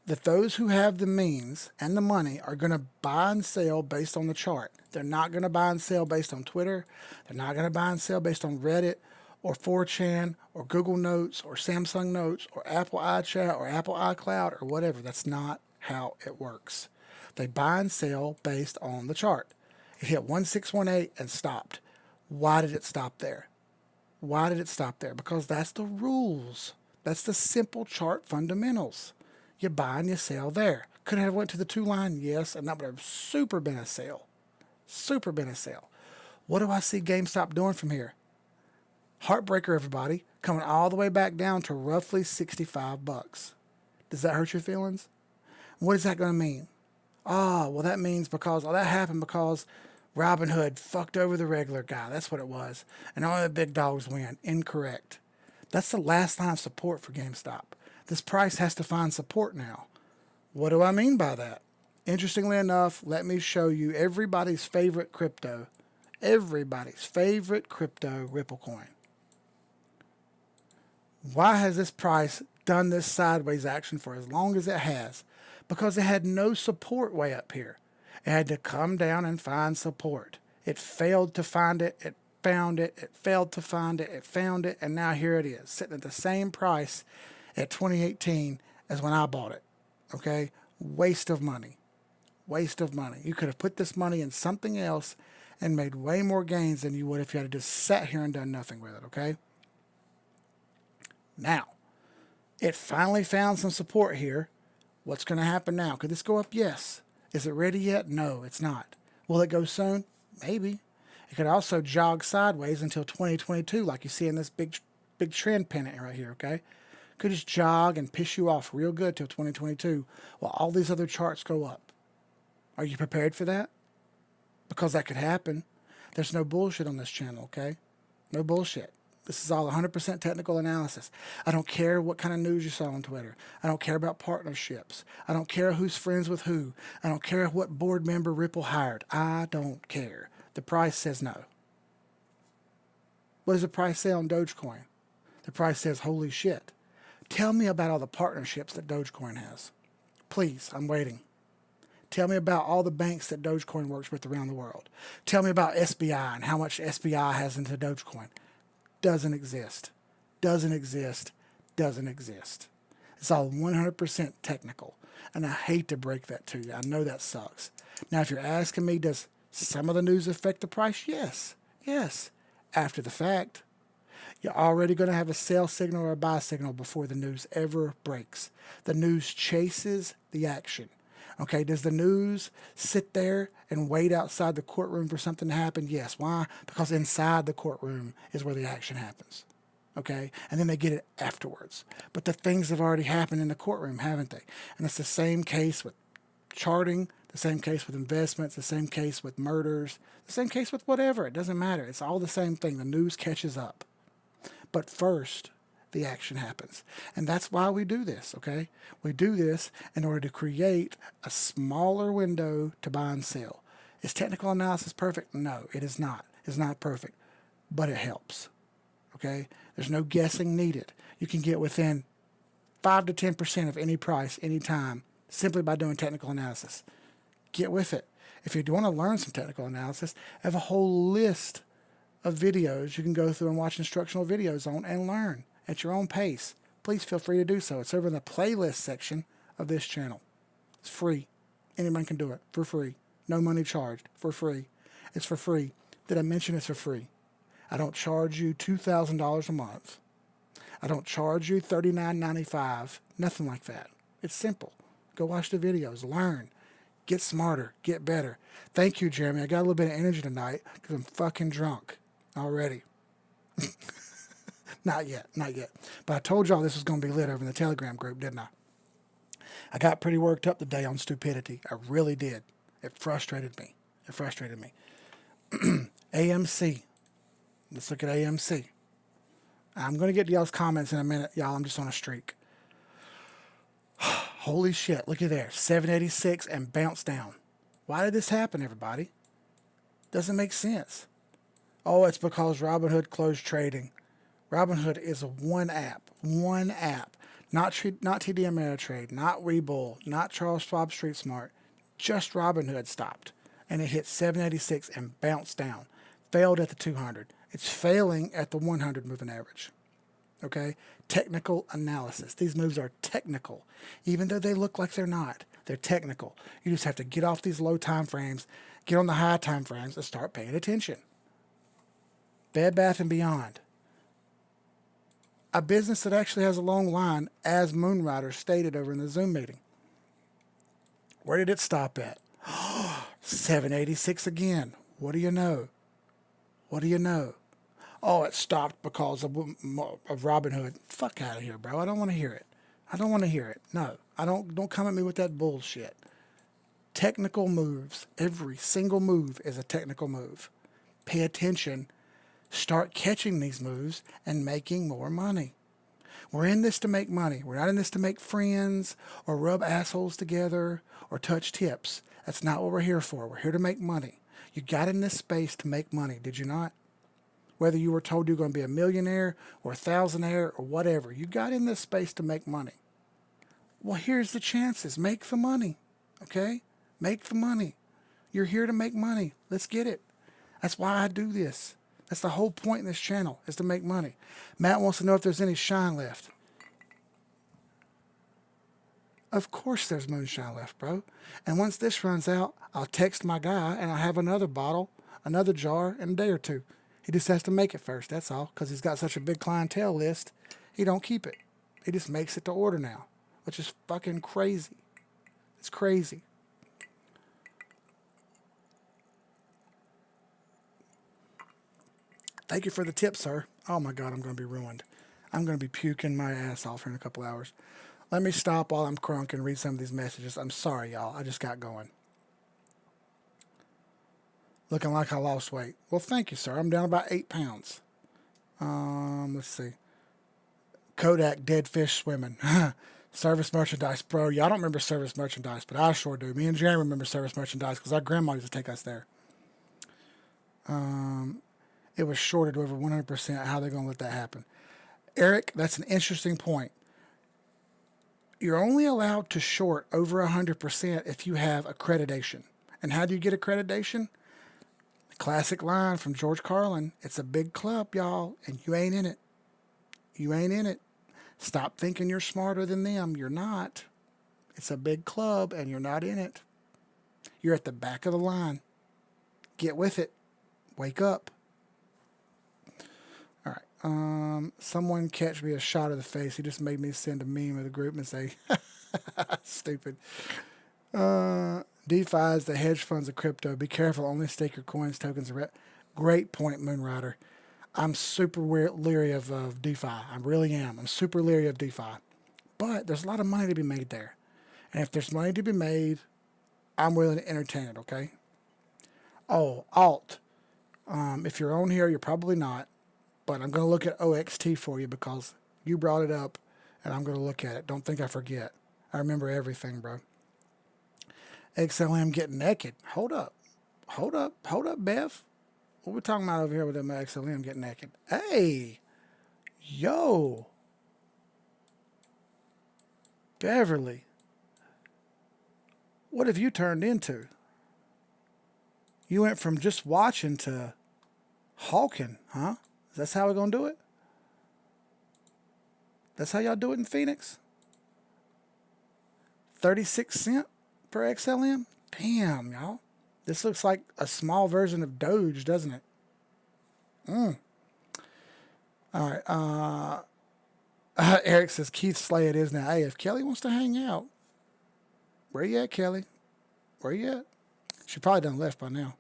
that those who have the means and the money are going to buy and sell based on the chart. They're not going to buy and sell based on Twitter. They're not going to buy and sell based on Reddit or 4chan or Google Notes or Samsung Notes or Apple iChat or Apple iCloud or whatever. That's not how it works. They buy and sell based on the chart. It hit 1618 and stopped. Why did it stop there? Why did it stop there? Because that's the rules. That's the simple chart fundamentals. You buy and you sell there. Could it have went to the 2 line? Yes, and that would have super been a sale. Super been a sale. What do I see GameStop doing from here? Heartbreaker, everybody. Coming all the way back down to roughly $65. Does that hurt your feelings? What is that going to mean? Ah, well that means because, that happened because Robinhood fucked over the regular guy. That's what it was. And only the big dogs win. Incorrect. That's the last line of support for GameStop. This price has to find support now. What do I mean by that? Interestingly enough, let me show you everybody's favorite crypto. Everybody's favorite crypto, Ripple coin. Why has this price done this sideways action for as long as it has? Because it had no support way up here. It had to come down and find support. It failed to find it. It found it. It failed to find it. It found it. And now here it is, sitting at the same price at 2018 as when I bought it. Okay? Waste of money. Waste of money. You could have put this money in something else and made way more gains than you would if you had just sat here and done nothing with it. Okay? Now, it finally found some support here. What's going to happen now? Could this go up? Yes. Is it ready yet? No, it's not. Will it go soon? Maybe. It could also jog sideways until 2022, like you see in this big trend pennant right here, okay? Could just jog and piss you off real good till 2022 while all these other charts go up. Are you prepared for that? Because that could happen. There's no bullshit on this channel, okay? No bullshit. This is all 100% technical analysis. I don't care what kind of news you saw on Twitter. I don't care about partnerships. I don't care who's friends with who. I don't care what board member Ripple hired. I don't care. The price says no. What does the price say on Dogecoin? The price says, holy shit. Tell me about all the partnerships that Dogecoin has. Please, I'm waiting. Tell me about all the banks that Dogecoin works with around the world. Tell me about SBI and how much SBI has into Dogecoin. Doesn't exist. Doesn't exist. Doesn't exist. It's all 100% technical. And I hate to break that to you. I know that sucks. Now, if you're asking me, does some of the news affect the price? Yes. Yes. After the fact. You're already going to have a sell signal or a buy signal before the news ever breaks. The news chases the action. Okay, does the news sit there and wait outside the courtroom for something to happen? Yes. Why? Because inside the courtroom is where the action happens. Okay, and then they get it afterwards. But the things have already happened in the courtroom, haven't they? And it's the same case with charting, the same case with investments, the same case with murders, the same case with whatever. It doesn't matter. It's all the same thing. The news catches up. But first, the action happens. And that's why we do this, okay? We do this in order to create a smaller window to buy and sell. Is technical analysis perfect? No, it is not. It's not perfect, but it helps, okay? There's no guessing needed. You can get within 5 to 10% of any price, anytime, simply by doing technical analysis. Get with it. If you want to learn some technical analysis, I have a whole list of videos you can go through and watch instructional videos on and learn at your own pace. Please feel free to do so. It's over in the playlist section of this channel. It's free. Anyone can do it for free. No money charged. For free. It's for free. Did I mention it's for free? I don't charge you $2,000 a month. I don't charge you $39.95. Nothing like that. It's simple. Go watch the videos. Learn. Get smarter. Get better. Thank you, Jeremy. I got a little bit of energy tonight because I'm fucking drunk already. Not yet. But I told y'all this was going to be lit over in the Telegram group, didn't I? I got pretty worked up today on stupidity. I really did. It frustrated me. AMC. Let's look at AMC. I'm going to get to y'all's comments in a minute. Y'all, I'm just on a streak. Holy shit. Look at there. 786 and bounce down. Why did this happen, everybody? Doesn't make sense. Oh, it's because Robinhood closed trading. Robinhood is one app. Not TD Ameritrade, not Webull, not Charles Schwab Street Smart. Just Robinhood stopped. And it hit 786 and bounced down. Failed at the 200. It's failing at the 100 moving average. Okay? Technical analysis. These moves are technical. Even though they look like they're not. They're technical. You just have to get off these low time frames, get on the high time frames, and start paying attention. Bed Bath & Beyond. A business that actually has a long line, as Moonrider stated over in the Zoom meeting. Where did it stop at? 786 again. What do you know? Oh, it stopped because of Robinhood. Fuck out of here, bro. I don't want to hear it. No, don't come at me with that bullshit. Technical moves. Every single move is a technical move. Pay attention. Start catching these moves and making more money. We're in this to make money. We're not in this to make friends or rub assholes together or touch tips. That's not what we're here for. We're here to make money. You got in this space to make money, did you not? Whether you were told you're going to be a millionaire or a thousandaire or whatever, you got in this space to make money. Well, here's the chances. Make the money, okay? Make the money. You're here to make money. Let's get it. That's why I do this. That's the whole point in this channel, is to make money. Matt wants to know if there's any shine left. Of course there's moonshine left, bro. And once this runs out, I'll text my guy and I'll have another bottle, another jar in a day or two. He just has to make it first, that's all. Because he's got such a big clientele list, he don't keep it. He just makes it to order now, which is fucking crazy. It's crazy. Thank you for the tip, sir. Oh my God, I'm going to be ruined. I'm going to be puking my ass off here in a couple hours. Let me stop while I'm crunk and read some of these messages. I'm sorry, y'all. I just got going. Looking like I lost weight. Well, thank you, sir. I'm down about 8 pounds. Let's see. Kodak, dead fish swimming. Service merchandise, bro. Y'all don't remember service merchandise, but I sure do. Me and Jeremy remember service merchandise because our grandma used to take us there. It was shorted over 100%. How are they going to let that happen? Eric, that's an interesting point. You're only allowed to short over 100% if you have accreditation. And how do you get accreditation? Classic line from George Carlin. It's a big club, y'all, and you ain't in it. You ain't in it. Stop thinking you're smarter than them. You're not. It's a big club, and you're not in it. You're at the back of the line. Get with it. Wake up. All right. Someone catch me a shot of the face. He just made me send a meme of the group and say, stupid. DeFi is the hedge funds of crypto. Be careful. Only stake your coins, tokens. Great point, Moonrider. I'm super leery of DeFi. I really am. I'm super leery of DeFi. But there's a lot of money to be made there. And if there's money to be made, I'm willing to entertain it, okay? Oh, alt. If you're on here, you're probably not. But I'm going to look at OXT for you because you brought it up, and I'm going to look at it. Don't think I forget. I remember everything, bro. XLM getting naked. Hold up. Hold up. Hold up, Bev. What we talking about over here with them XLM getting naked? Hey. Yo. Beverly. What have you turned into? You went from just watching to hawking, huh? That's how we're going to do it? That's how y'all do it in Phoenix? 36 cents per XLM? Damn, y'all. This looks like a small version of Doge, doesn't it? All right. Eric says, Keith Slay it is now. Hey, if Kelly wants to hang out, where you at, Kelly? Where you at? She probably done left by now.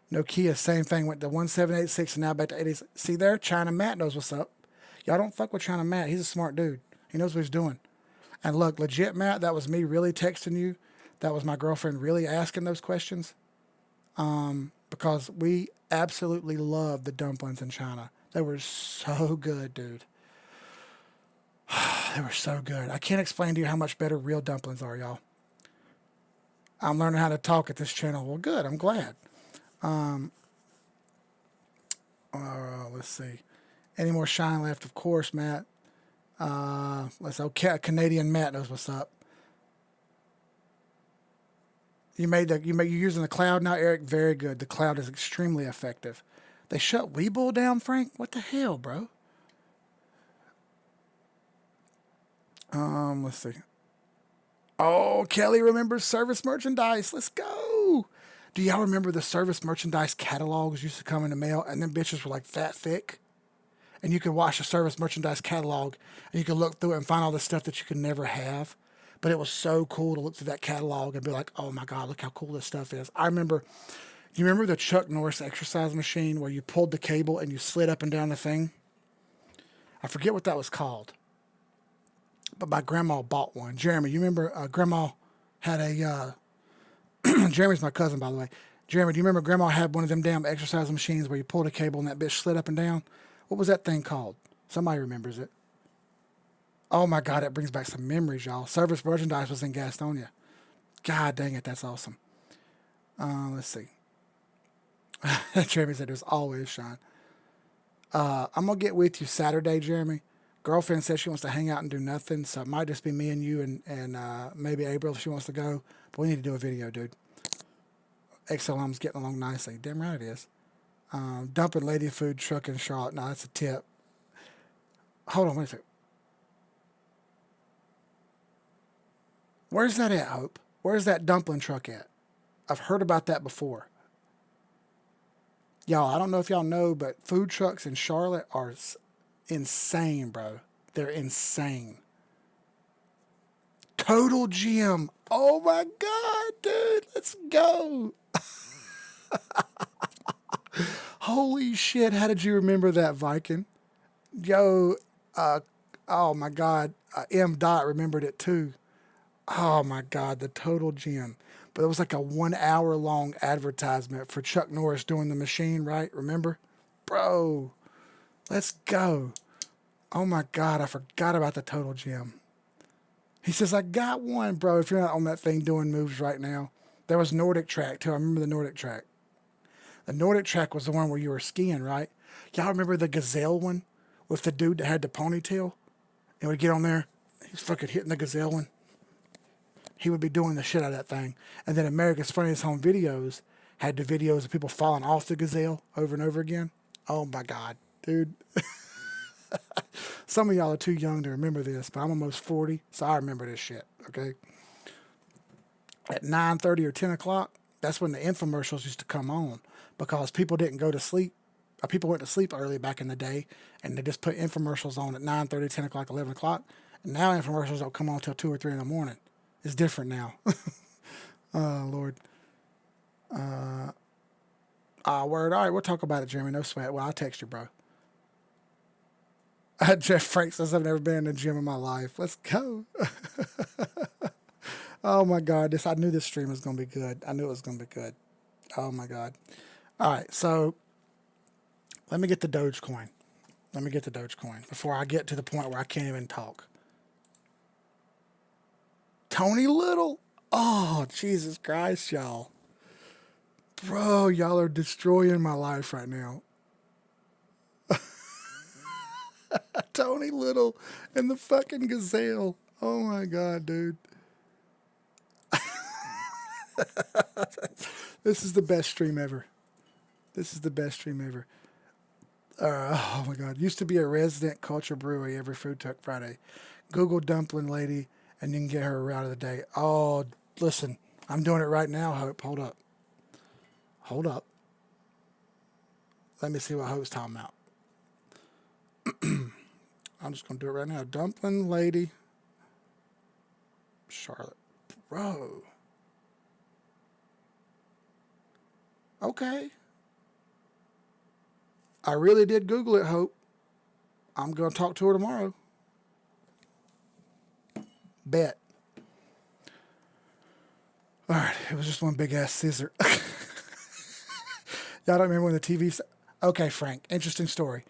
Nokia, same thing. Went to 1786 and now back to 80. See there? China Matt knows what's up. Y'all don't fuck with China Matt. He's a smart dude. He knows what he's doing. And look, legit, Matt, that was me really texting you. That was my girlfriend really asking those questions. Because we absolutely love the dumplings in China. They were so good, dude. They were so good. I can't explain to you how much better real dumplings are, y'all. I'm learning how to talk at this channel. Well, good. I'm glad. Let's see. Any more shine left? Of course, Matt. Let's okay. Canadian Matt knows what's up. You're using the cloud now, Eric. Very good. The cloud is extremely effective. They shut Webull down, Frank. What the hell, bro? Let's see. Oh, Kelly remembers service merchandise. Let's go. Do y'all remember the service merchandise catalogs used to come in the mail, and them bitches were like that thick? And you could watch the service merchandise catalog, and you could look through it and find all the stuff that you could never have. But it was so cool to look through that catalog and be like, oh my God, look how cool this stuff is. You remember the Chuck Norris exercise machine where you pulled the cable and you slid up and down the thing? I forget what that was called. But my grandma bought one. Jeremy, you remember grandma had a, Jeremy's my cousin, by the way. Jeremy, do you remember grandma had one of them damn exercise machines where you pulled a cable and that bitch slid up and down? What was that thing called? Somebody remembers it. Oh my God, it brings back some memories, y'all. Service merchandise was in Gastonia. God dang it, that's awesome. Let's see. Jeremy said there's always Sean. I'm going to get with you Saturday, Jeremy. Girlfriend says she wants to hang out and do nothing, so it might just be me and you and maybe April if she wants to go. But we need to do a video, dude. XLM's getting along nicely. Damn right it is. Dumping lady food truck in Charlotte. No, that's a tip. Hold on, wait a second. Where's that at, Hope? Where's that dumpling truck at? I've heard about that before. Y'all, I don't know if y'all know, but food trucks in Charlotte are insane, bro. They're insane. Total Gym. Oh my God, dude. Let's go. Holy shit. How did you remember that, Viking? Yo, oh my God. M. Dot remembered it too. Oh my God, the Total Gym. But it was like a 1 hour long advertisement for Chuck Norris doing the machine, right? Remember? Bro, let's go. Oh my God, I forgot about the Total Gym. He says, I got one, bro. If you're not on that thing doing moves right now. There was Nordic Track too. I remember the Nordic Track. The Nordic Track was the one where you were skiing, right? Y'all remember the Gazelle one with the dude that had the ponytail? And would get on there. He's fucking hitting the Gazelle one. He would be doing the shit out of that thing. And then America's Funniest Home Videos had the videos of people falling off the Gazelle over and over again. Oh my God, dude. Some of y'all are too young to remember this, but I'm almost 40, so I remember this shit, okay? At 9:30 or 10 o'clock, that's when the infomercials used to come on because people didn't go to sleep. People went to sleep early back in the day, and they just put infomercials on at 9:30, 10 o'clock, 11 o'clock. And now infomercials don't come on until 2 or 3 in the morning. It's different now. Oh, Lord. Word. All right, we'll talk about it, Jeremy. No sweat. Well, I'll text you, bro. Jeff Frank says, I've never been in the gym in my life. Let's go. Oh, my God. I knew this stream was going to be good. I knew it was going to be good. Oh, my God. All right, so let me get the Dogecoin. Let me get the Dogecoin before I get to the point where I can't even talk. Tony Little? Oh, Jesus Christ, y'all. Bro, y'all are destroying my life right now. Tony Little and the fucking Gazelle. Oh my God, dude. This is the best stream ever. This is the best stream ever. Oh my God. Used to be a resident culture brewery every food truck Friday. Google dumpling lady and you can get her a route of the day. Oh, listen. I'm doing it right now, Hope. Hold up. Hold up. Let me see what Hope's talking about. I'm just going to do it right now. Dumpling lady. Charlotte. Bro. Okay. I really did Google it, Hope. I'm going to talk to her tomorrow. Bet. All right. It was just one big ass scissor. Y'all don't remember when the TV... Okay, Frank. Interesting story.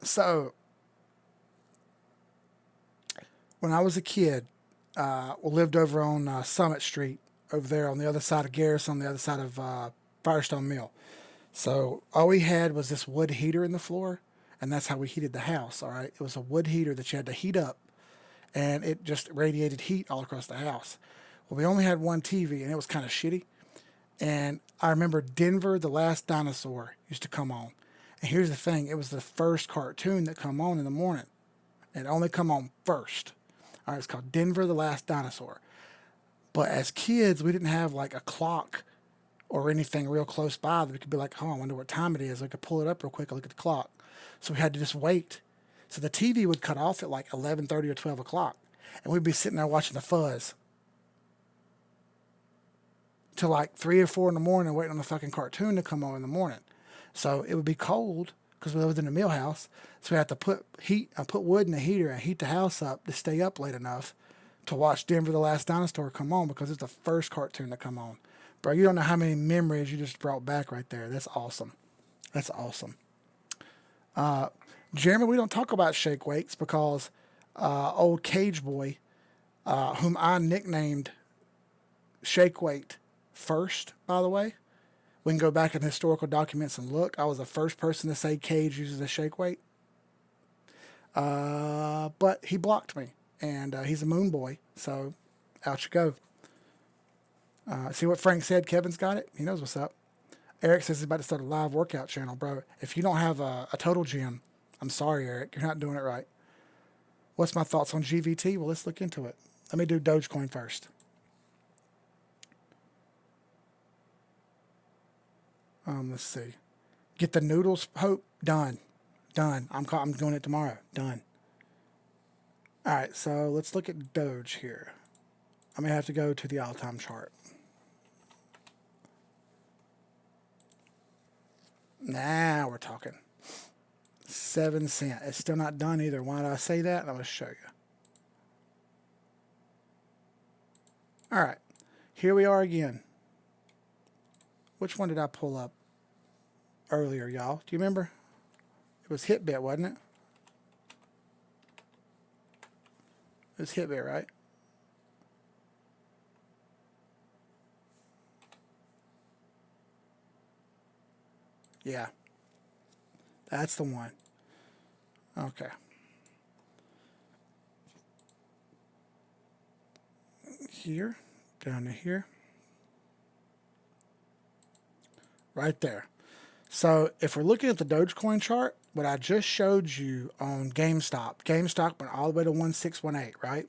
So, when I was a kid, we lived over on Summit Street, over there on the other side of Garrison, on the other side of Firestone Mill. So, all we had was this wood heater in the floor, and that's how we heated the house, all right? It was a wood heater that you had to heat up, and it just radiated heat all across the house. Well, we only had one TV, and it was kind of shitty. And I remember Denver, the Last Dinosaur used to come on. And here's the thing, it was the first cartoon that come on in the morning. It only come on first. All right, it's called Denver, the Last Dinosaur. But as kids, we didn't have like a clock or anything real close by that we could be like, oh, I wonder what time it is. We could pull it up real quick and look at the clock. So we had to just wait. So the TV would cut off at like 11:30 or 12 o'clock. And we'd be sitting there watching the fuzz till like 3 or 4 in the morning waiting on the fucking cartoon to come on in the morning. So it would be cold because we lived in a mill house. So we had to put wood in the heater and heat the house up to stay up late enough to watch Denver the Last Dinosaur come on because it's the first cartoon to come on. Bro, you don't know how many memories you just brought back right there. That's awesome. That's awesome. Jeremy, we don't talk about shake weights because old Cage Boy, whom I nicknamed Shake Weight First, by the way, We can go back in historical documents and look. I was the first person to say Cage uses a shake weight. But he blocked me, and he's a moon boy, so out you go. See what Frank said? Kevin's got it. He knows what's up. Eric says he's about to start a live workout channel, bro. If you don't have a total gym, I'm sorry, Eric. You're not doing it right. What's my thoughts on GVT? Well, let's look into it. Let me do Dogecoin first. Let's see. Get the noodles, Hope. Done. Done. I'm doing it tomorrow. Done. All right, so let's look at Doge here. I'm going to have to go to the all-time chart. Now we're talking. 7 cents. It's still not done either. Why did I say that? I'm going to show you. All right. Here we are again. Which one did I pull up earlier, y'all? Do you remember? It was Hitbit, wasn't it? It was Hitbit, right? Yeah. That's the one. Okay. Here, down to here. Right there. So if we're looking at the Dogecoin chart, what I just showed you on GameStop went all the way to 1618, right?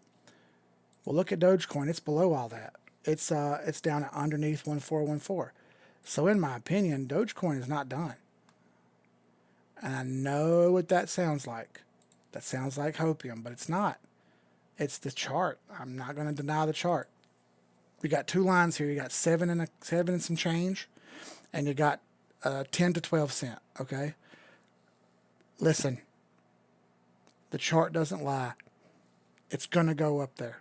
Well, look at Dogecoin. It's below all that. It's down at underneath 1414. So in my opinion, Dogecoin is not done. And I know what that sounds like. That sounds like hopium, but it's not. It's the chart. I'm not going to deny the chart. We got two lines here. You got 7 and some change, and you got 10 to 12 cent. Okay. Listen, the chart doesn't lie. It's going to go up there.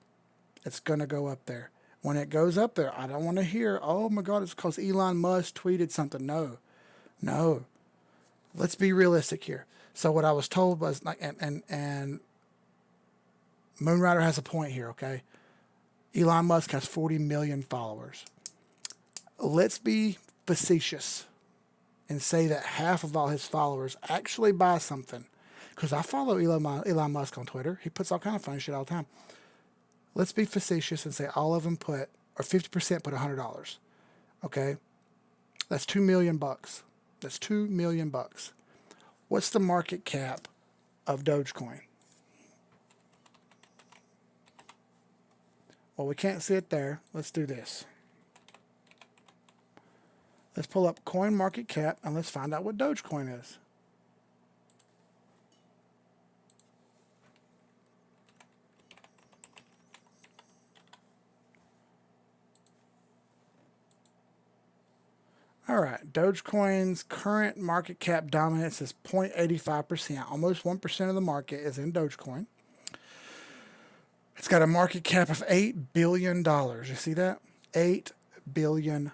It's going to go up there. When it goes up there, I don't want to hear, oh my God, it's because Elon Musk tweeted something. No. Let's be realistic here. So what I was told was, like, and Moonrider has a point here, okay? Elon Musk has 40 million followers. Let's be facetious and say that half of all his followers actually buy something. Because I follow Elon Musk on Twitter. He puts all kind of funny shit all the time. Let's be facetious and say all of them put, or 50% put $100. Okay? That's $2 million. That's $2 million. What's the market cap of Dogecoin? Well, we can't see it there. Let's do this. Let's pull up coin market cap and let's find out what Dogecoin is. All right, Dogecoin's current market cap dominance is 0.85%. Almost 1% of the market is in Dogecoin. It's got a market cap of $8 billion. You see that? $8 billion.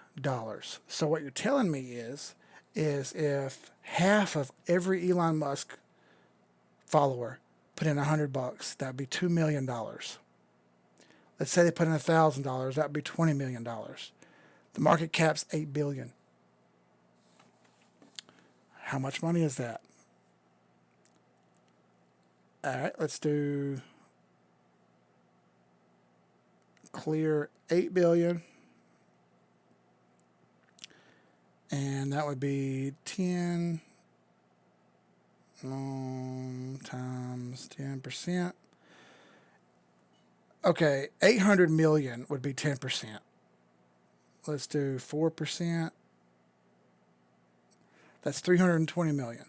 So what you're telling me is if half of every Elon Musk follower put in $100, that'd be $2 million. Let's say they put in $1,000, that'd be $20 million. The market cap's $8 billion. How much money is that? All right, let's do clear 8 billion. And that would be 10 times 10%. Okay, 800 million would be 10%. Let's do 4%. That's 320 million.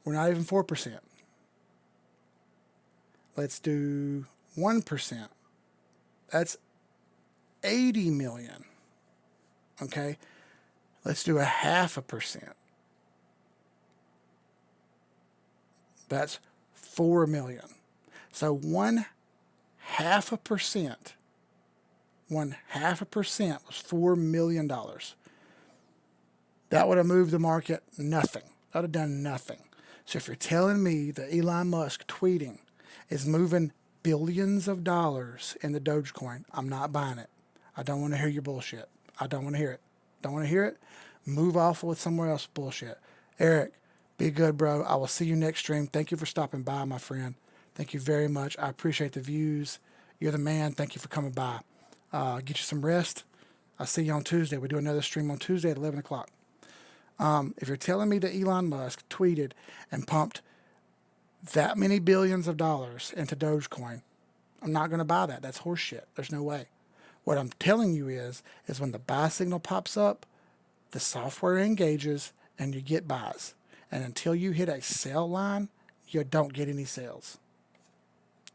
We're not even 4%. Let's do 1%. That's 80 million. Okay. Let's do 0.5%. That's 4 million. So 0.5%. 0.5% was $4 million. That would have moved the market nothing. That would have done nothing. So if you're telling me that Elon Musk tweeting is moving billions of dollars in the Dogecoin, I'm not buying it. I don't want to hear your bullshit. I don't want to hear it. Don't want to hear it. Move off with somewhere else bullshit. Eric, be good, bro. I will see you next stream. Thank you for stopping by, my friend. Thank you very much. I appreciate the views. You're the man. Thank you for coming by. Get you some rest. I'll see you on Tuesday. We do another stream on Tuesday at 11 o'clock. If you're telling me that Elon Musk tweeted and pumped that many billions of dollars into Dogecoin, I'm not going to buy that. That's horseshit. There's no way. What I'm telling you is when the buy signal pops up, the software engages and you get buys. And until you hit a sell line, you don't get any sales.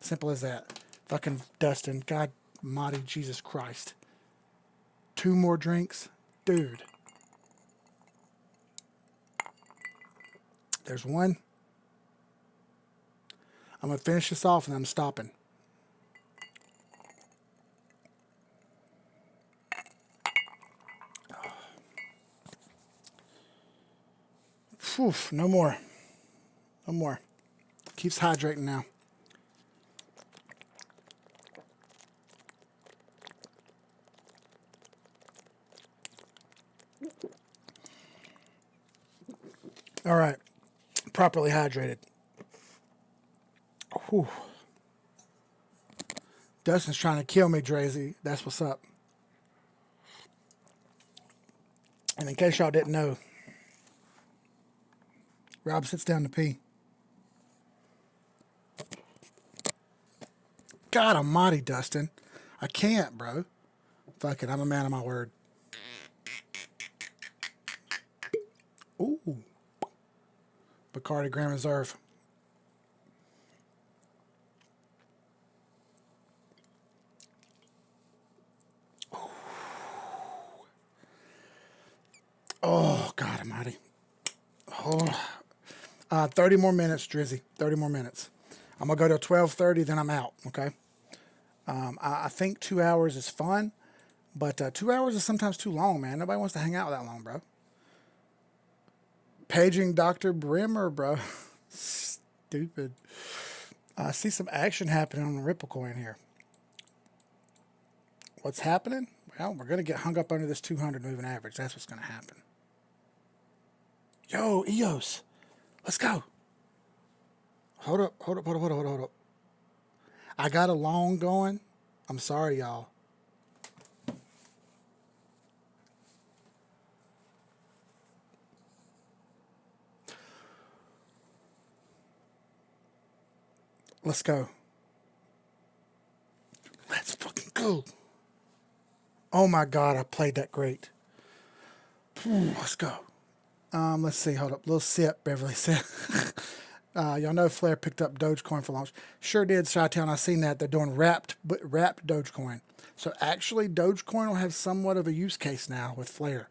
Simple as that. Fucking Dustin, God mighty Jesus Christ. 2 more drinks? Dude. There's one. I'm going to finish this off and I'm stopping. Whew, no more. No more. Keeps hydrating now. All right. Properly hydrated. Whew. Dustin's trying to kill me, Drazy. That's what's up. And in case y'all didn't know, Rob sits down to pee. God almighty, Dustin. I can't, bro. Fuck it, I'm a man of my word. Ooh. Bacardi Grand Reserve. Oh, God almighty. Oh. 30 more minutes, Drizzy. 30 more minutes. I'm going to go to 12:30, then I'm out, okay? I think 2 hours is fun, but 2 hours is sometimes too long, man. Nobody wants to hang out that long, bro. Paging Dr. Brimmer, bro. Stupid. I see some action happening on the Ripple coin here. What's happening? Well, we're going to get hung up under this 200 moving average. That's what's going to happen. Yo, EOS. Let's go. Hold up. I got a long going. I'm sorry, y'all. Let's go. Let's fucking go. Oh my God, I played that great. Let's go. Let's see. Hold up. Little sip, Beverly said. Y'all know Flair picked up Dogecoin for launch. Sure did, Chi-Town. I seen that. They're doing wrapped Dogecoin. So actually, Dogecoin will have somewhat of a use case now with Flair.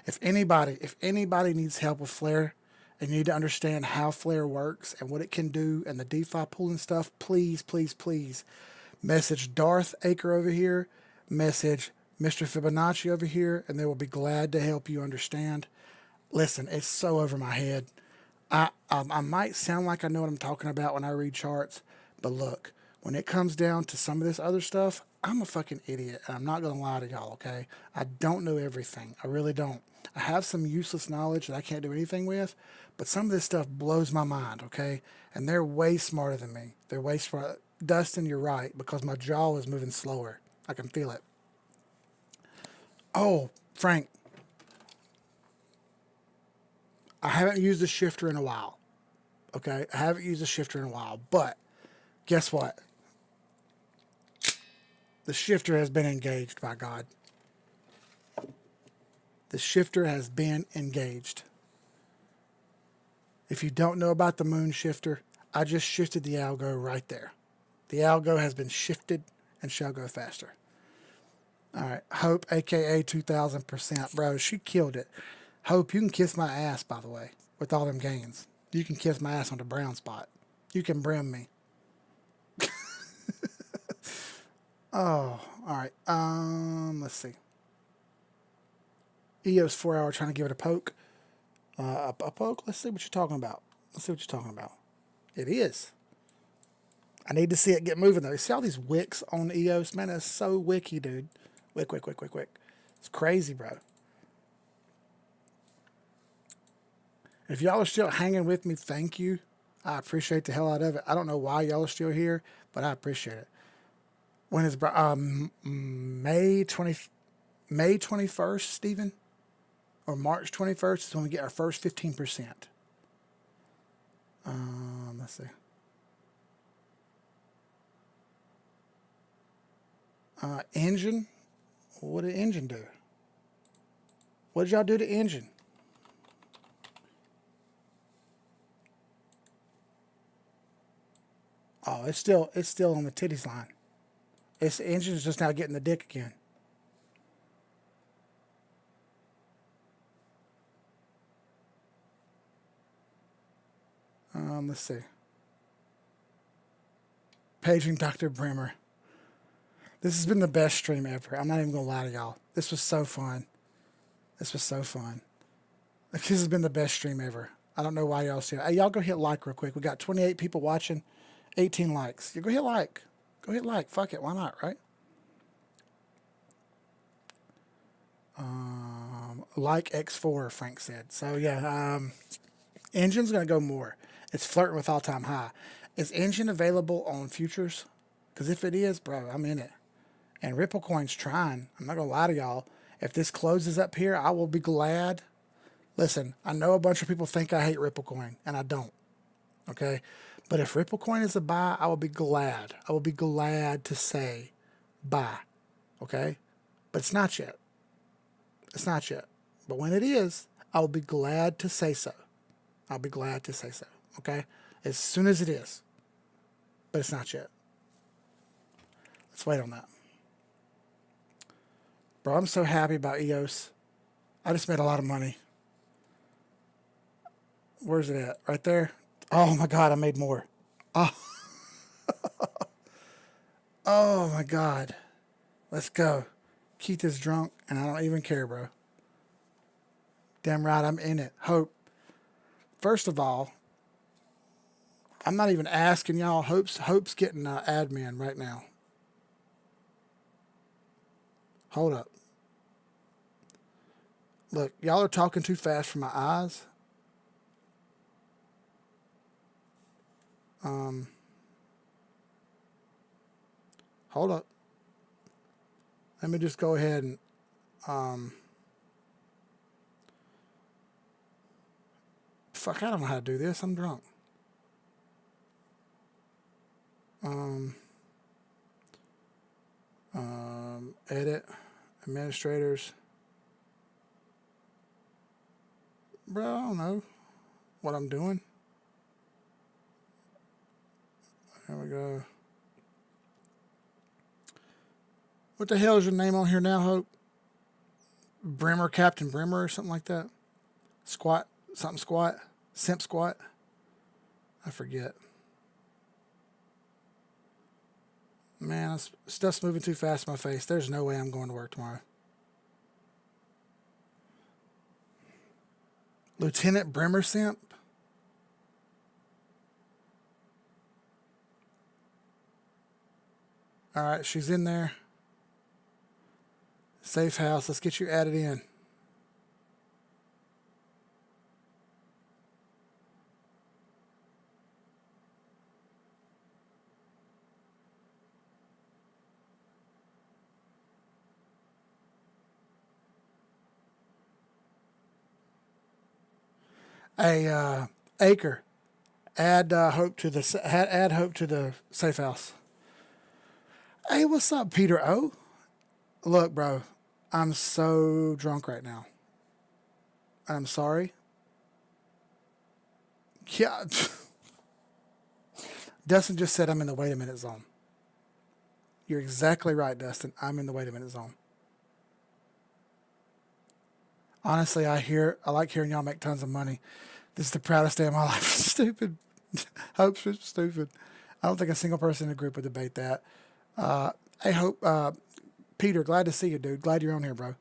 If anybody needs help with Flair and you need to understand how Flair works and what it can do and the DeFi pool and stuff, please message Darth Aker over here, message Mr. Fibonacci over here, and they will be glad to help you understand. Listen, it's so over my head. I might sound like I know what I'm talking about when I read charts, but look, when it comes down to some of this other stuff, I'm a fucking idiot, and I'm not going to lie to y'all, okay? I don't know everything. I really don't. I have some useless knowledge that I can't do anything with, but some of this stuff blows my mind, okay? And they're way smarter than me. They're way smarter. Dustin, you're right, because my jaw is moving slower. I can feel it. Oh, Frank. I haven't used a shifter in a while. Okay? I haven't used a shifter in a while. But guess what? The shifter has been engaged, by God. The shifter has been engaged. If you don't know about the moon shifter, I just shifted the algo right there. The algo has been shifted and shall go faster. All right. Hope, a.k.a. 2,000%. Bro, she killed it. Hope, you can kiss my ass, by the way, with all them gains. You can kiss my ass on the brown spot. You can brim me. Oh, all right. Let's see. EOS 4 hour trying to give it a poke. A poke? Let's see what you're talking about. It is. I need to see it get moving, though. You see all these wicks on EOS? Man, that's so wicky, dude. Wick. It's crazy, bro. If y'all are still hanging with me, thank you. I appreciate the hell out of it. I don't know why y'all are still here, but I appreciate it. When is May 21st, Stephen? Or March 21st is when we get our first 15%. Let's see. Engine. What did engine do? What did y'all do to engine? Oh, it's still on the titties line. Its engine's just now getting the dick again. Let's see. Paging Dr. Bremer. This has been the best stream ever. I'm not even gonna lie to y'all. This was so fun. This was so fun. This has been the best stream ever. I don't know why y'all see it. Hey, y'all go hit like real quick. We got 28 people watching, 18 likes. You go hit like. Go hit like. Fuck it. Why not, right? Like X4, Frank said. So yeah, engine's gonna go more. It's flirting with all-time high. Is engine available on futures? Because if it is, bro, I'm in it. And Ripple Coin's trying. I'm not gonna lie to y'all. If this closes up here, I will be glad. Listen, I know a bunch of people think I hate Ripple Coin, and I don't. Okay? But if Ripple Coin is a buy, I will be glad. I will be glad to say buy. Okay? But it's not yet. It's not yet. But when it is, I will be glad to say so. I'll be glad to say so. Okay? As soon as it is. But it's not yet. Let's wait on that. Bro, I'm so happy about EOS. I just made a lot of money. Where's it at? Right there? Oh my God, I made more. Oh, oh my God. Let's go. Keith is drunk and I don't even care, bro. Damn right, I'm in it. Hope. First of all, I'm not even asking y'all. Hope's getting admin right now. Hold up. Look, y'all are talking too fast for my eyes. Hold up. Let me just go ahead and fuck, I don't know how to do this. I'm drunk. Edit administrators. Bro, I don't know what I'm doing. There we go. What the hell is your name on here now, Hope? Bremer, Captain Bremer or something like that? Squat, something squat? Simp squat? I forget. Man, stuff's moving too fast in my face. There's no way I'm going to work tomorrow. Lieutenant Bremer Simp? All right, she's in there. Safe house. Let's get you added in. Hey, Acre, add Hope to the safe house. Hey, what's up, Peter O? Look, bro, I'm so drunk right now. I'm sorry. Yeah. Dustin just said I'm in the wait a minute zone. You're exactly right, Dustin. I'm in the wait a minute zone. Honestly, I like hearing y'all make tons of money. This is the proudest day of my life. Stupid. Hope's stupid. I don't think a single person in the group would debate that. Hey, Hope, Peter, glad to see you, dude. Glad you're on here, bro.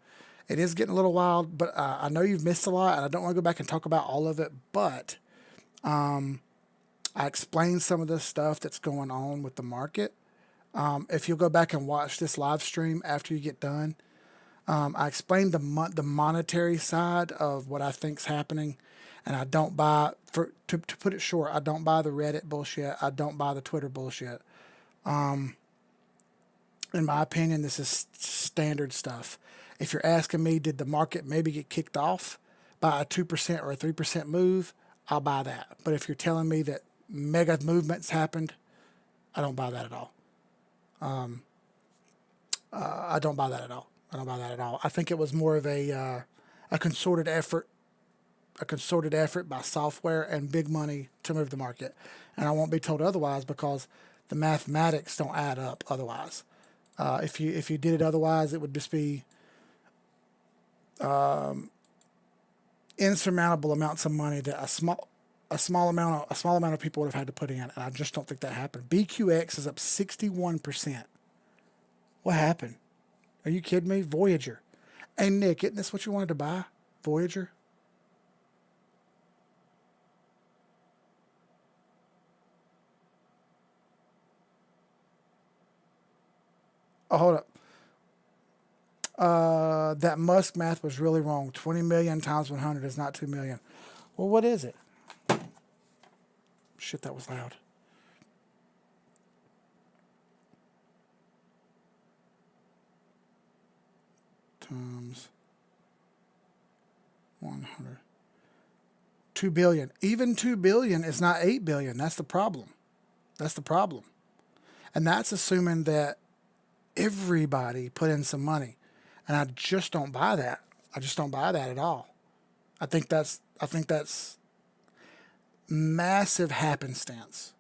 It is getting a little wild, but I know you've missed a lot, and I don't want to go back and talk about all of it, but I explained some of the stuff that's going on with the market. If you'll go back and watch this live stream after you get done, I explained the monetary side of what I think's happening, And I don't buy, to put it short, I don't buy the Reddit bullshit. I don't buy the Twitter bullshit. In my opinion, this is standard stuff. If you're asking me, did the market maybe get kicked off by a 2% or a 3% move, I'll buy that. But if you're telling me that mega movements happened, I don't buy that at all. I don't buy that at all. I don't buy that at all. I think it was more of a concerted effort, by software and big money to move the market. And I won't be told otherwise because the mathematics don't add up otherwise. If you did it otherwise, it would just be insurmountable amounts of money that a small amount of people would have had to put in, and I just don't think that happened. BQX is up 61%. What happened? Are you kidding me? Voyager. Hey Nick, isn't this what you wanted to buy? Voyager? Oh, hold up. That Musk math was really wrong. 20 million times 100 is not 2 million. Well, what is it? Shit, that was loud. Times 100. 2 billion. Even 2 billion is not 8 billion. That's the problem. That's the problem. And that's assuming that everybody put in some money. And I just don't buy that. I just don't buy that at all. I think that's massive happenstance.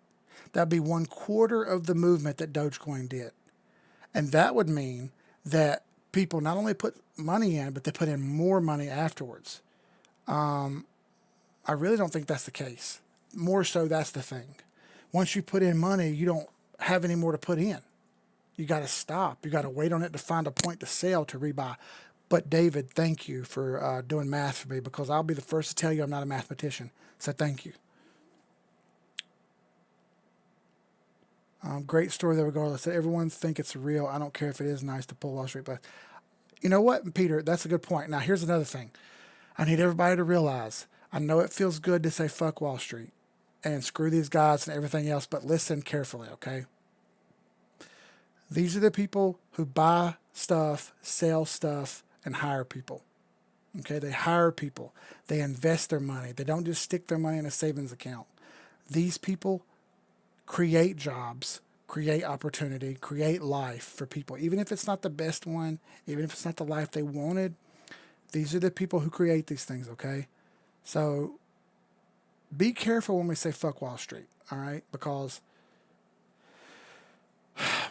That'd be 1/4 of the movement that Dogecoin did. And that would mean that people not only put money in, but they put in more money afterwards. I really don't think that's the case. More so, that's the thing. Once you put in money, you don't have any more to put in. You got to stop. You got to wait on it to find a point to sell to rebuy. But David, thank you for doing math for me, because I'll be the first to tell you I'm not a mathematician. So thank you. Great story though, regardless. Everyone think it's real. I don't care if it is nice to pull Wall Street, but you know what, Peter? That's a good point. Now here's another thing. I need everybody to realize. I know it feels good to say fuck Wall Street and screw these guys and everything else, but listen carefully, okay? These are the people who buy stuff, sell stuff, and hire people. Okay, they hire people. They invest their money. They don't just stick their money in a savings account. These people create jobs, create opportunity, create life for people. Even if it's not the best one, even if it's not the life they wanted, these are the people who create these things, okay? So be careful when we say fuck Wall Street, all right? Because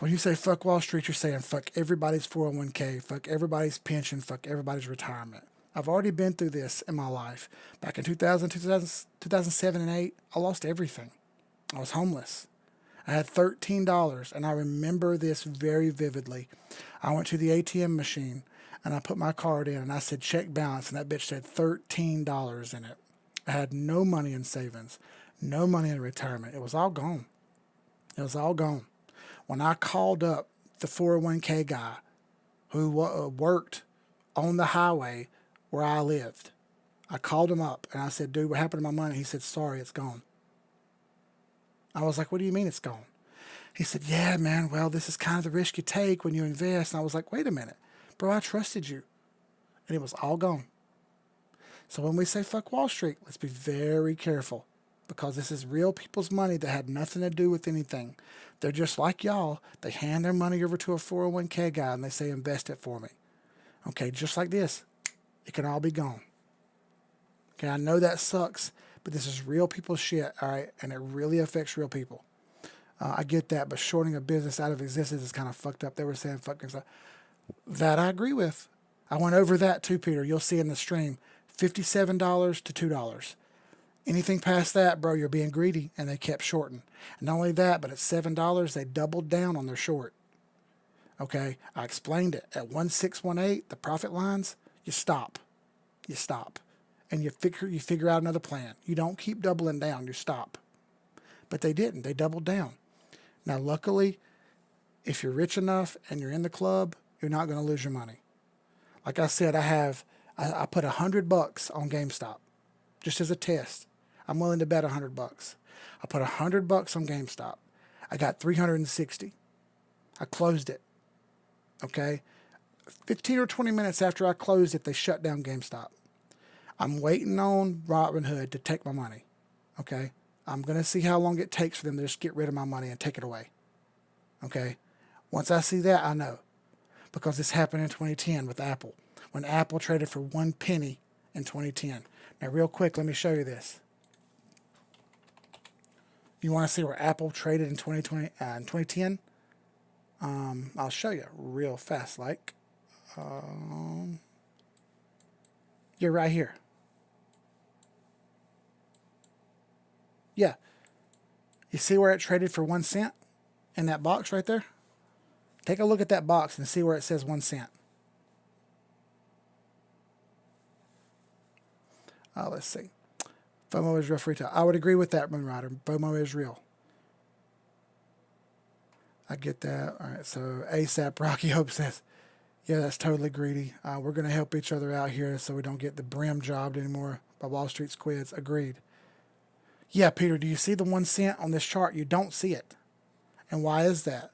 when you say fuck Wall Street, you're saying fuck everybody's 401k, fuck everybody's pension, fuck everybody's retirement. I've already been through this in my life. Back in 2007 and 8, I lost everything. I was homeless. I had $13, and I remember this very vividly. I went to the ATM machine, and I put my card in, and I said check balance, and that bitch said $13 in it. I had no money in savings, no money in retirement. It was all gone. It was all gone. When I called up the 401k guy who worked on the highway where I lived, I called him up, and I said, dude, what happened to my money? He said, sorry, it's gone. I was like, what do you mean it's gone? He said, yeah, man, well, this is kind of the risk you take when you invest. And I was like, wait a minute, bro, I trusted you. And it was all gone. So when we say fuck Wall Street, let's be very careful, because this is real people's money that had nothing to do with anything. They're just like y'all. They hand their money over to a 401k guy and they say, invest it for me. Okay, just like this, it can all be gone. Okay, I know that sucks, but this is real people's shit, all right? And it really affects real people. I get that, but shorting a business out of existence is kind of fucked up. They were saying fucking stuff. That I agree with. I went over that too, Peter. You'll see in the stream. $57 to $2. Anything past that, bro, you're being greedy, and they kept shorting. And not only that, but at $7, they doubled down on their short. Okay, I explained it. At 1618, the profit lines, you stop. You stop. And you figure out another plan. You don't keep doubling down, you stop. But they didn't. They doubled down. Now, luckily, if you're rich enough and you're in the club, you're not going to lose your money. Like I said, I put $100 on GameStop. just as a test. I'm willing to bet $100. I put $100 on GameStop. I got 360. I closed it. Okay. 15 or 20 minutes after I closed it, they shut down GameStop. I'm waiting on Robinhood to take my money. Okay. I'm going to see how long it takes for them to just get rid of my money and take it away. Okay. Once I see that, I know. Because this happened in 2010 with Apple. When Apple traded for 1 penny in 2010. Now, real quick, let me show you this. You want to see where Apple traded in 2010? I'll show you real fast. Like, you're right here. Yeah. You see where it traded for 1 cent in that box right there? Take a look at that box and see where it says 1 cent. Let's see. FOMO is real free time. I would agree with that, Moonrider. FOMO is real. I get that. All right, so ASAP Rocky Hope says, yeah, that's totally greedy. We're going to help each other out here so we don't get the brim jobbed anymore by Wall Street squids. Agreed. Yeah, Peter, do you see the 1 cent on this chart? You don't see it. And why is that?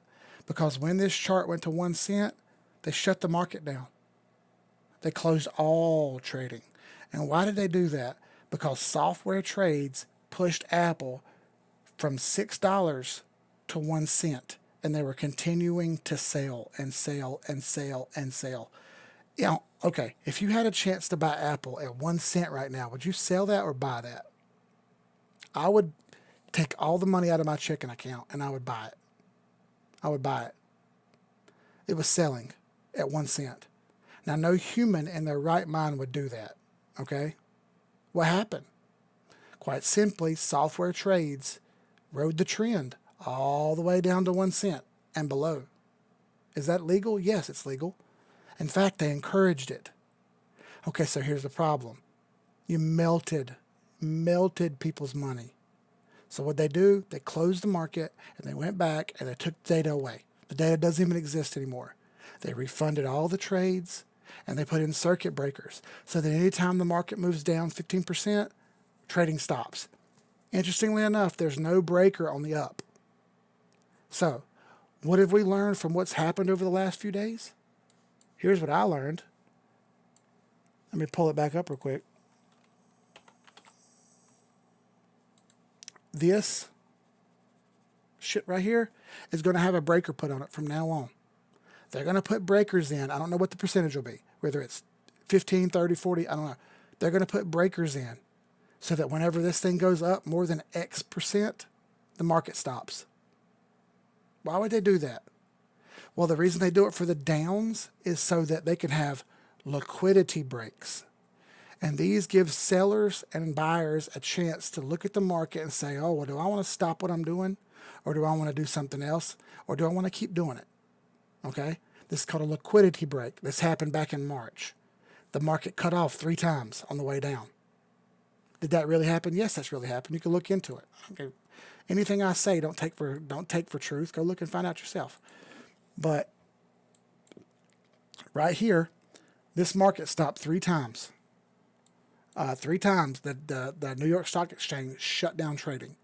Because when this chart went to 1 cent, they shut the market down. They closed all trading. And why did they do that? Because software trades pushed Apple from $6 to 1 cent. And they were continuing to sell and sell and sell and sell. You know, okay, if you had a chance to buy Apple at 1 cent right now, would you sell that or buy that? I would take all the money out of my checking account and I would buy it. I would buy it. It was selling at 1 cent. Now, no human in their right mind would do that. Okay? What happened? Quite simply, software trades rode the trend all the way down to 1 cent and below. Is that legal? Yes, it's legal. In fact, they encouraged it. Okay, so here's the problem. You melted people's money. So what they do, they closed the market and they went back and they took the data away. The data doesn't even exist anymore. They refunded all the trades and they put in circuit breakers so that anytime the market moves down 15%, trading stops. Interestingly enough, there's no breaker on the up. So what have we learned from what's happened over the last few days? Here's what I learned. Let me pull it back up real quick. This shit right here is going to have a breaker put on it from now on. They're going to put breakers in. I don't know what the percentage will be, whether it's 15, 30, 40, I don't know. They're going to put breakers in so that whenever this thing goes up more than X percent, the market stops. Why would they do that? Well, the reason they do it for the downs is so that they can have liquidity breaks. And these give sellers and buyers a chance to look at the market and say, oh, well, do I want to stop what I'm doing? Or do I want to do something else? Or do I want to keep doing it? Okay? This is called a liquidity break. This happened back in March. The market cut off 3 times on the way down. Did that really happen? Yes, that's really happened. You can look into it. Okay. Anything I say, don't take for truth. Go look and find out yourself. But right here, this market stopped 3 times. 3 times the New York Stock Exchange shut down trading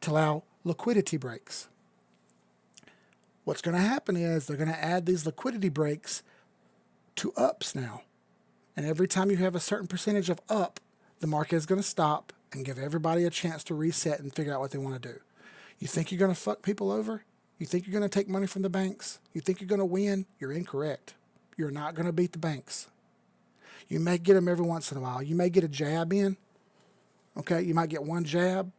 to allow liquidity breaks. What's going to happen is they're going to add these liquidity breaks to ups now. And every time you have a certain percentage of up, the market is going to stop and give everybody a chance to reset and figure out what they want to do. You think you're going to fuck people over? You think you're going to take money from the banks? You think you're going to win? You're incorrect. You're not going to beat the banks. You may get them every once in a while. You may get a jab in. Okay, you might get one jab.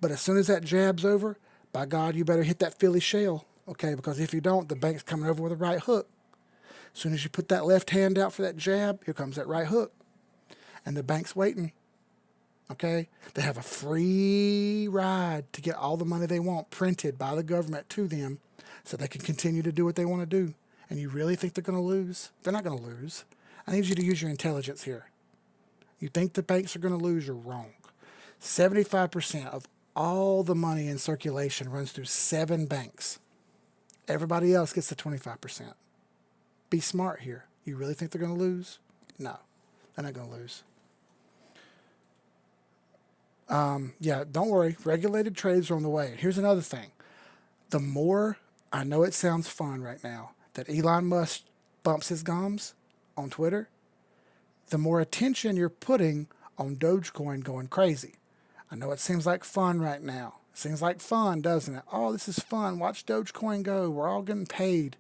But as soon as that jab's over, by God, you better hit that Philly shell. Okay, because if you don't, the bank's coming over with a right hook. As soon as you put that left hand out for that jab, here comes that right hook. And the bank's waiting. Okay, they have a free ride to get all the money they want printed by the government to them so they can continue to do what they want to do. And you really think they're going to lose? They're not going to lose. I need you to use your intelligence here. You think the banks are going to lose? You're wrong. 75% of all the money in circulation runs through 7 banks. Everybody else gets the 25%. Be smart here. You really think they're going to lose? No, they're not going to lose. Yeah, don't worry. Regulated trades are on the way. Here's another thing. The more, I know it sounds fun right now, that Elon Musk bumps his gums on Twitter, the more attention you're putting on Dogecoin going crazy. I know it seems like fun right now. It seems like fun, doesn't it? Oh, this is fun. Watch Dogecoin go. We're all getting paid.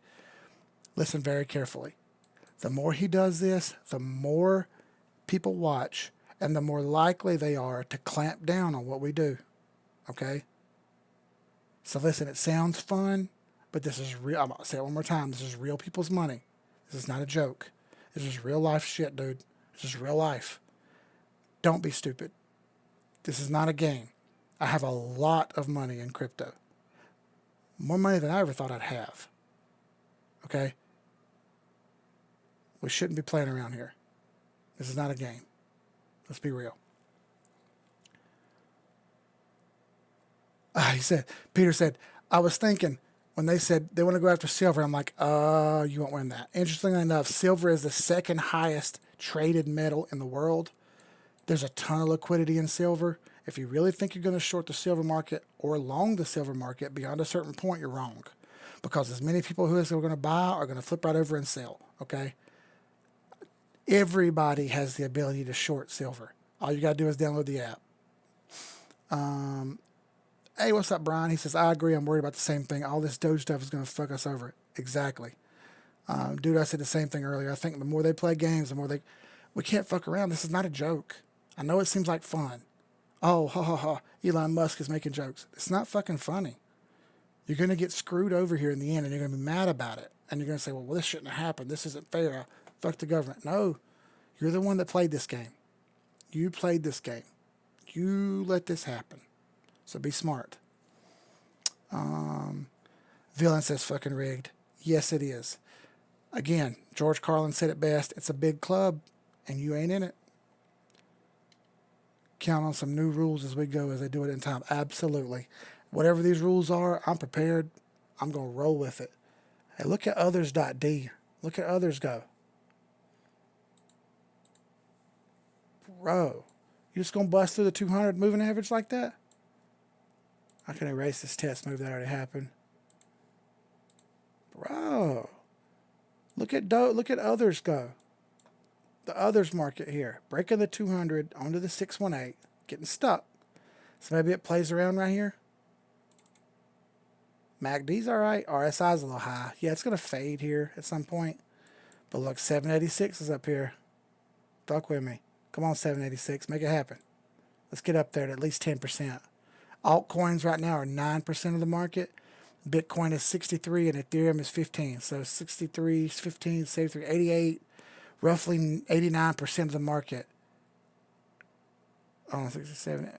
Listen very carefully. The more he does this, the more people watch and the more likely they are to clamp down on what we do. Okay? So listen, it sounds fun, but this is real. I'm going to say it one more time. This is real people's money. This is not a joke. This is real life shit, dude. This is real life. Don't be stupid. This is not a game. I have a lot of money in crypto. More money than I ever thought I'd have. Okay? We shouldn't be playing around here. This is not a game. Let's be real. Peter said, I was thinking when they said they want to go after silver, I'm like, you won't win that. Interestingly enough, silver is the second highest traded metal in the world. There's a ton of liquidity in silver. If you really think you're going to short the silver market or long the silver market beyond a certain point, you're wrong. Because as many people who are going to buy are going to flip right over and sell. Okay? Everybody has the ability to short silver. All you got to do is download the app. Hey, what's up, Brian? He says, I agree. I'm worried about the same thing. All this Doge stuff is going to fuck us over. Exactly. Dude, I said the same thing earlier. I think the more they play games, the more we can't fuck around. This is not a joke. I know it seems like fun. Oh, ha, ha, ha. Elon Musk is making jokes. It's not fucking funny. You're going to get screwed over here in the end, and you're going to be mad about it. And you're going to say, well, this shouldn't have happened. This isn't fair. Fuck the government. No, you're the one that played this game. You played this game. You let this happen. So be smart. Villain says fucking rigged. Yes, it is. Again, George Carlin said it best. It's a big club, and you ain't in it. Count on some new rules as we go, as they do it in time. Absolutely. Whatever these rules are, I'm prepared. I'm going to roll with it. Hey, look at others.d. Look at others go. Bro, you just going to bust through the 200 moving average like that? I can erase this test move that already happened. Bro, look at others go. The others market here. Breaking the 200 onto the 618. Getting stuck. So maybe it plays around right here. MACD's alright. RSI's a little high. Yeah, it's going to fade here at some point. But look, 786 is up here. Fuck with me. Come on, 786. Make it happen. Let's get up there at least 10%. Altcoins right now are 9% of the market. Bitcoin is 63 and Ethereum is 15. So 63, 15, 73, 88. Roughly 89% of the market. Oh, 67.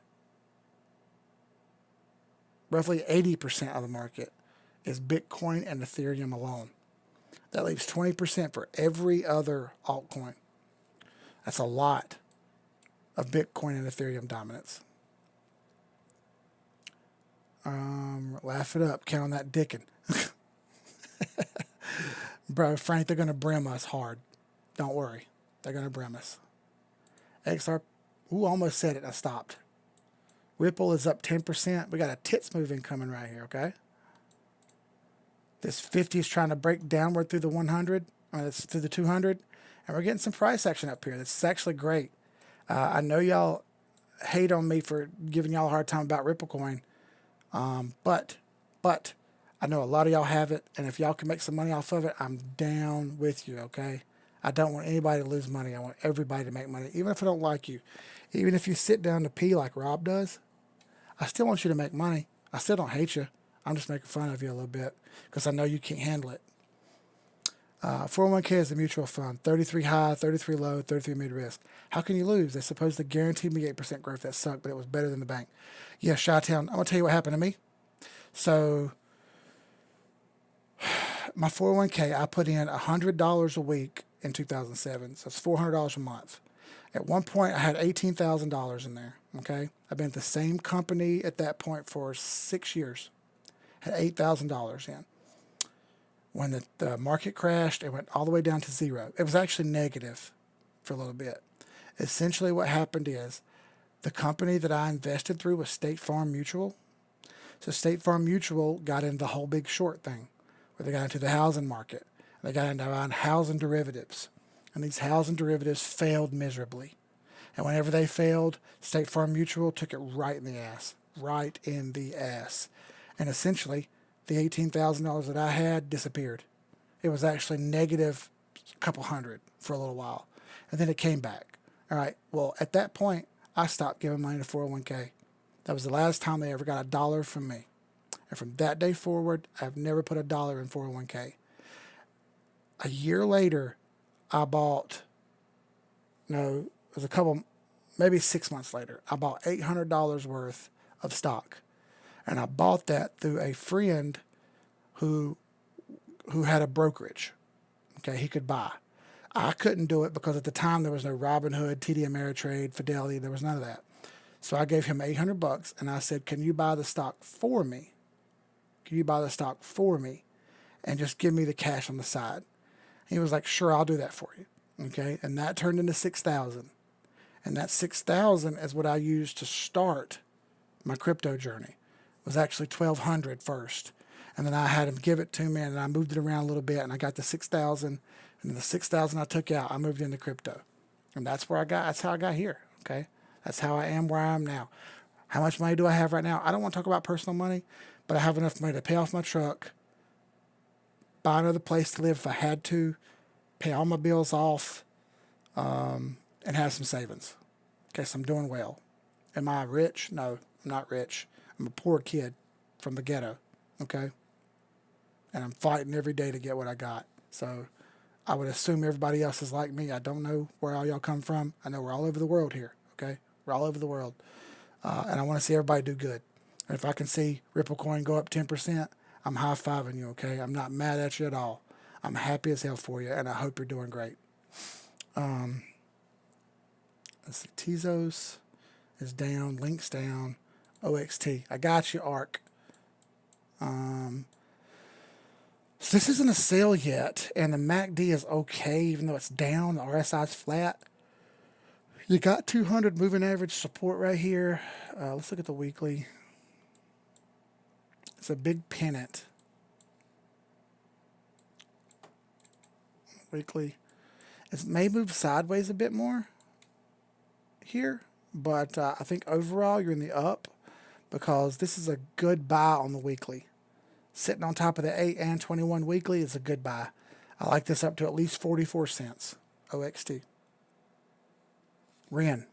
Roughly 80% of the market is Bitcoin and Ethereum alone. That leaves 20% for every other altcoin. That's a lot of Bitcoin and Ethereum dominance. Laugh it up. Count on that dickin'. Bro, Frank, they're going to brim us hard. Don't worry. They're going to brim us. XR, almost said it. I stopped. Ripple is up 10%. We got a tits move incoming right here, okay? This 50 is trying to break downward through the 100. It's through the 200. And we're getting some price action up here. This is actually great. I know y'all hate on me for giving y'all a hard time about Ripple coin. But I know a lot of y'all have it. And if y'all can make some money off of it, I'm down with you, okay? I don't want anybody to lose money. I want everybody to make money, even if I don't like you. Even if you sit down to pee like Rob does, I still want you to make money. I still don't hate you. I'm just making fun of you a little bit because I know you can't handle it. 401k is a mutual fund. 33 high, 33 low, 33 mid-risk. How can you lose? They supposed to guarantee me 8% growth. That sucked, but it was better than the bank. Yeah, Chi-Town, I'm going to tell you what happened to me. So my 401k, I put in $100 a week in 2007. So it's $400 a month. At one point, I had $18,000 in there, okay? I've been at the same company at that point for 6 years. Had $8,000 in. When the market crashed, it went all the way down to zero. It was actually negative for a little bit. Essentially what happened is The company that I invested through was State Farm Mutual. So State Farm Mutual got into the whole big short thing, where they got into the housing market. They got into around housing derivatives. And these housing derivatives failed miserably. And whenever they failed, State Farm Mutual took it right in the ass. Right in the ass. And essentially, the $18,000 that I had disappeared. It was actually negative a couple hundred for a little while. And then it came back. All right. Well, at that point, I stopped giving money to 401k. That was the last time they ever got a dollar from me. And from that day forward, I've never put a dollar in 401k. A year later, I bought, no, it was a couple, maybe 6 months later, I bought $800 worth of stock. And I bought that through a friend who had a brokerage. Okay, he could buy. I couldn't do it because at the time there was no Robinhood, TD Ameritrade, Fidelity, there was none of that. So I gave him $800 and I said, can you buy the stock for me? Can you buy the stock for me? And just give me the cash on the side. He was like, sure, I'll do that for you. Okay, and that turned into 6,000. And that 6,000 is what I used to start my crypto journey. It was actually 1,200 first. And then I had him give it to me and I moved it around a little bit and I got the 6,000. And then the 6,000 I took out, I moved into crypto. And that's how I got here. Okay. That's how I am where I am now. How much money do I have right now? I don't want to talk about personal money, but I have enough money to pay off my truck, buy another place to live if I had to, pay all my bills off, and have some savings. Okay, so I'm doing well. Am I rich? No, I'm not rich. I'm a poor kid from the ghetto. Okay? And I'm fighting every day to get what I got. So I would assume everybody else is like me. I don't know where all y'all come from. I know we're all over the world here. Okay? We're all over the world. And I want to see everybody do good. And if I can see Ripple Coin go up 10%, I'm high-fiving you, okay? I'm not mad at you at all. I'm happy as hell for you, and I hope you're doing great. Let's see. Tezos is down. Link's down. OXT. I got you, ARC. So this isn't a sale yet, and the MACD is okay, even though it's down. The RSI is flat. You got 200 moving average support right here. Let's look at the weekly. It's a big pennant. Weekly. It may move sideways a bit more here, but I think overall you're in the up because this is a good buy on the weekly. Sitting on top of the 8 and 21 weekly is a good buy. I like this up to at least 44 cents. OXT. Ren.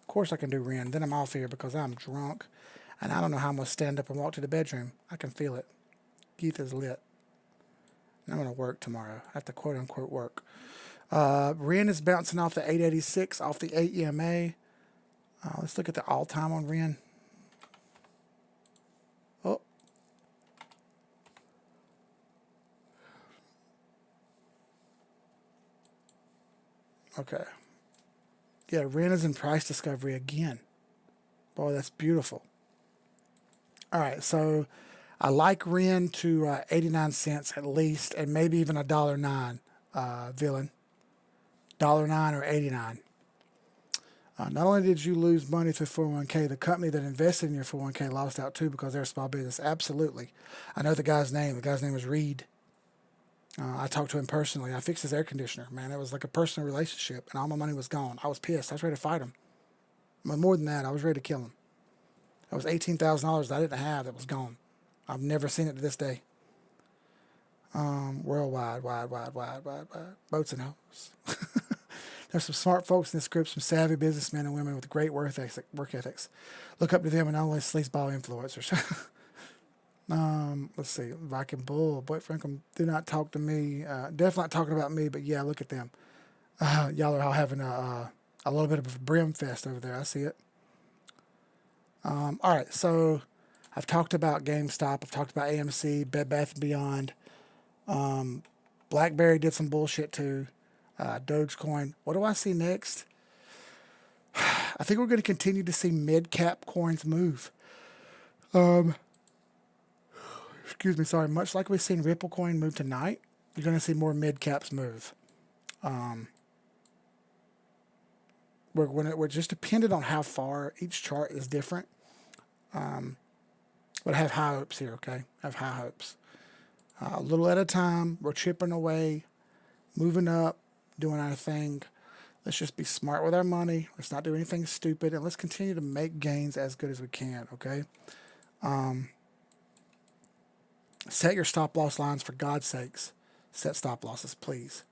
Of course I can do Ren. Then I'm off here because I'm drunk. And I don't know how I'm going to stand up and walk to the bedroom. I can feel it. Keith is lit. And I'm going to work tomorrow. I have to quote-unquote work. Ren is bouncing off the 886, off the 8 EMA. Let's look at the all-time on Ren. Oh. Okay. Yeah, Ren is in price discovery again. Boy, that's beautiful. All right, so I like Ren to 89 cents at least, and maybe even $1.09, villain. $1.09 or 89. Not only did you lose money through 401k, the company that invested in your 401k lost out too because they're a small business. Absolutely. I know the guy's name. The guy's name was Reed. I talked to him personally. I fixed his air conditioner. Man, it was like a personal relationship, and all my money was gone. I was pissed. I was ready to fight him. But more than that, I was ready to kill him. That was $18,000 that I didn't have that was gone. I've never seen it to this day. Worldwide, wide. Boats and hoes. There's some smart folks in this group, some savvy businessmen and women with great work ethics. Look up to them and not only sleazeball influencers. Let's see. Viking Bull, boyfriend, do not talk to me. Definitely not talking about me, but yeah, look at them. Y'all are all having a little bit of a brim fest over there. I see it. All right, so I've talked about GameStop. I've talked about AMC, Bed Bath & Beyond. BlackBerry did some bullshit too. Dogecoin. What do I see next? I think we're going to continue to see mid-cap coins move. Excuse me, sorry. Much like we've seen Ripple Coin move tonight, you're going to see more mid-caps move. we're just dependent on how far each chart is different. But I have high hopes here, okay? I have high hopes. A little at a time, we're chipping away, moving up, doing our thing. Let's just be smart with our money. Let's not do anything stupid, and let's continue to make gains as good as we can, okay? Set your stop loss lines, for God's sakes. Set stop losses, please.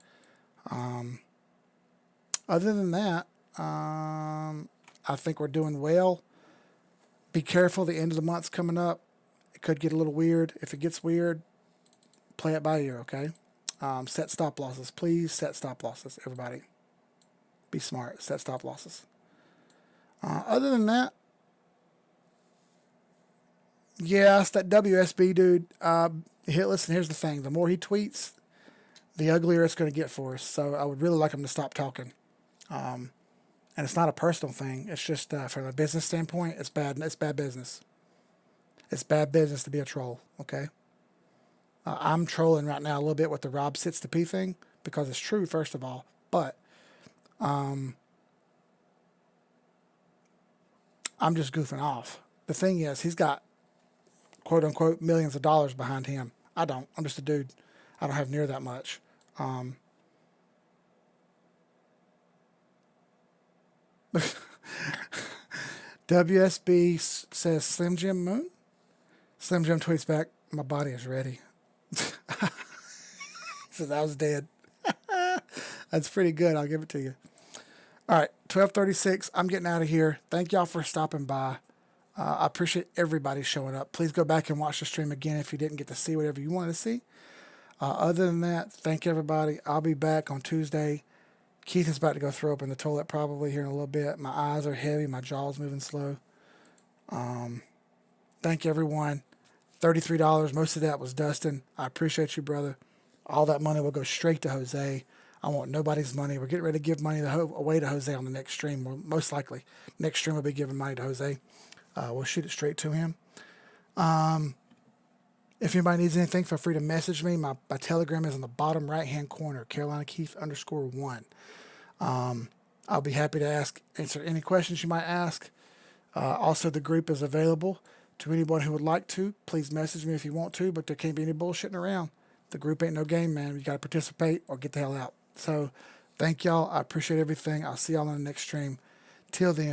Other than that, I think we're doing well. Be careful. The end of the month's coming up. It could get a little weird. If it gets weird, play it by ear, okay? Set stop losses. Please set stop losses, everybody. Be smart. Set stop losses. Other than that, yeah, it's that WSB dude. Listen, here's the thing. The more he tweets, the uglier it's going to get for us. So I would really like him to stop talking. And it's not a personal thing. It's just from a business standpoint, it's bad. It's bad business. It's bad business to be a troll, okay? I'm trolling right now a little bit with the Rob Sits to P thing because it's true, first of all. But I'm just goofing off. The thing is, he's got, quote unquote, millions of dollars behind him. I don't. I'm just a dude. I don't have near that much. WSB says Slim Jim Moon. Slim Jim tweets back, my body is ready. Says I was dead. That's pretty good. I'll give it to you. All right, 12:36. I'm getting out of here. Thank y'all for stopping by. I appreciate everybody showing up. Please go back and watch the stream again if you didn't get to see whatever you wanted to see. Other than that, thank everybody. I'll be back on Tuesday. Keith is about to go throw up in the toilet probably here in a little bit. My eyes are heavy. My jaw's moving slow. Thank everyone. $33. Most of that was Dustin. I appreciate you, brother. All that money will go straight to Jose. I want nobody's money. We're getting ready to give money away to Jose on the next stream. Well, most likely, next stream will be giving money to Jose. We'll shoot it straight to him. If anybody needs anything, feel free to message me. My Telegram is in the bottom right-hand corner, CarolinaKeith_1. I'll be happy to answer any questions you might ask. Also, the group is available to anyone who would like to. Please message me if you want to, but there can't be any bullshitting around. The group ain't no game, man. You got to participate or get the hell out. So, thank y'all. I appreciate everything. I'll see y'all on the next stream. Till then.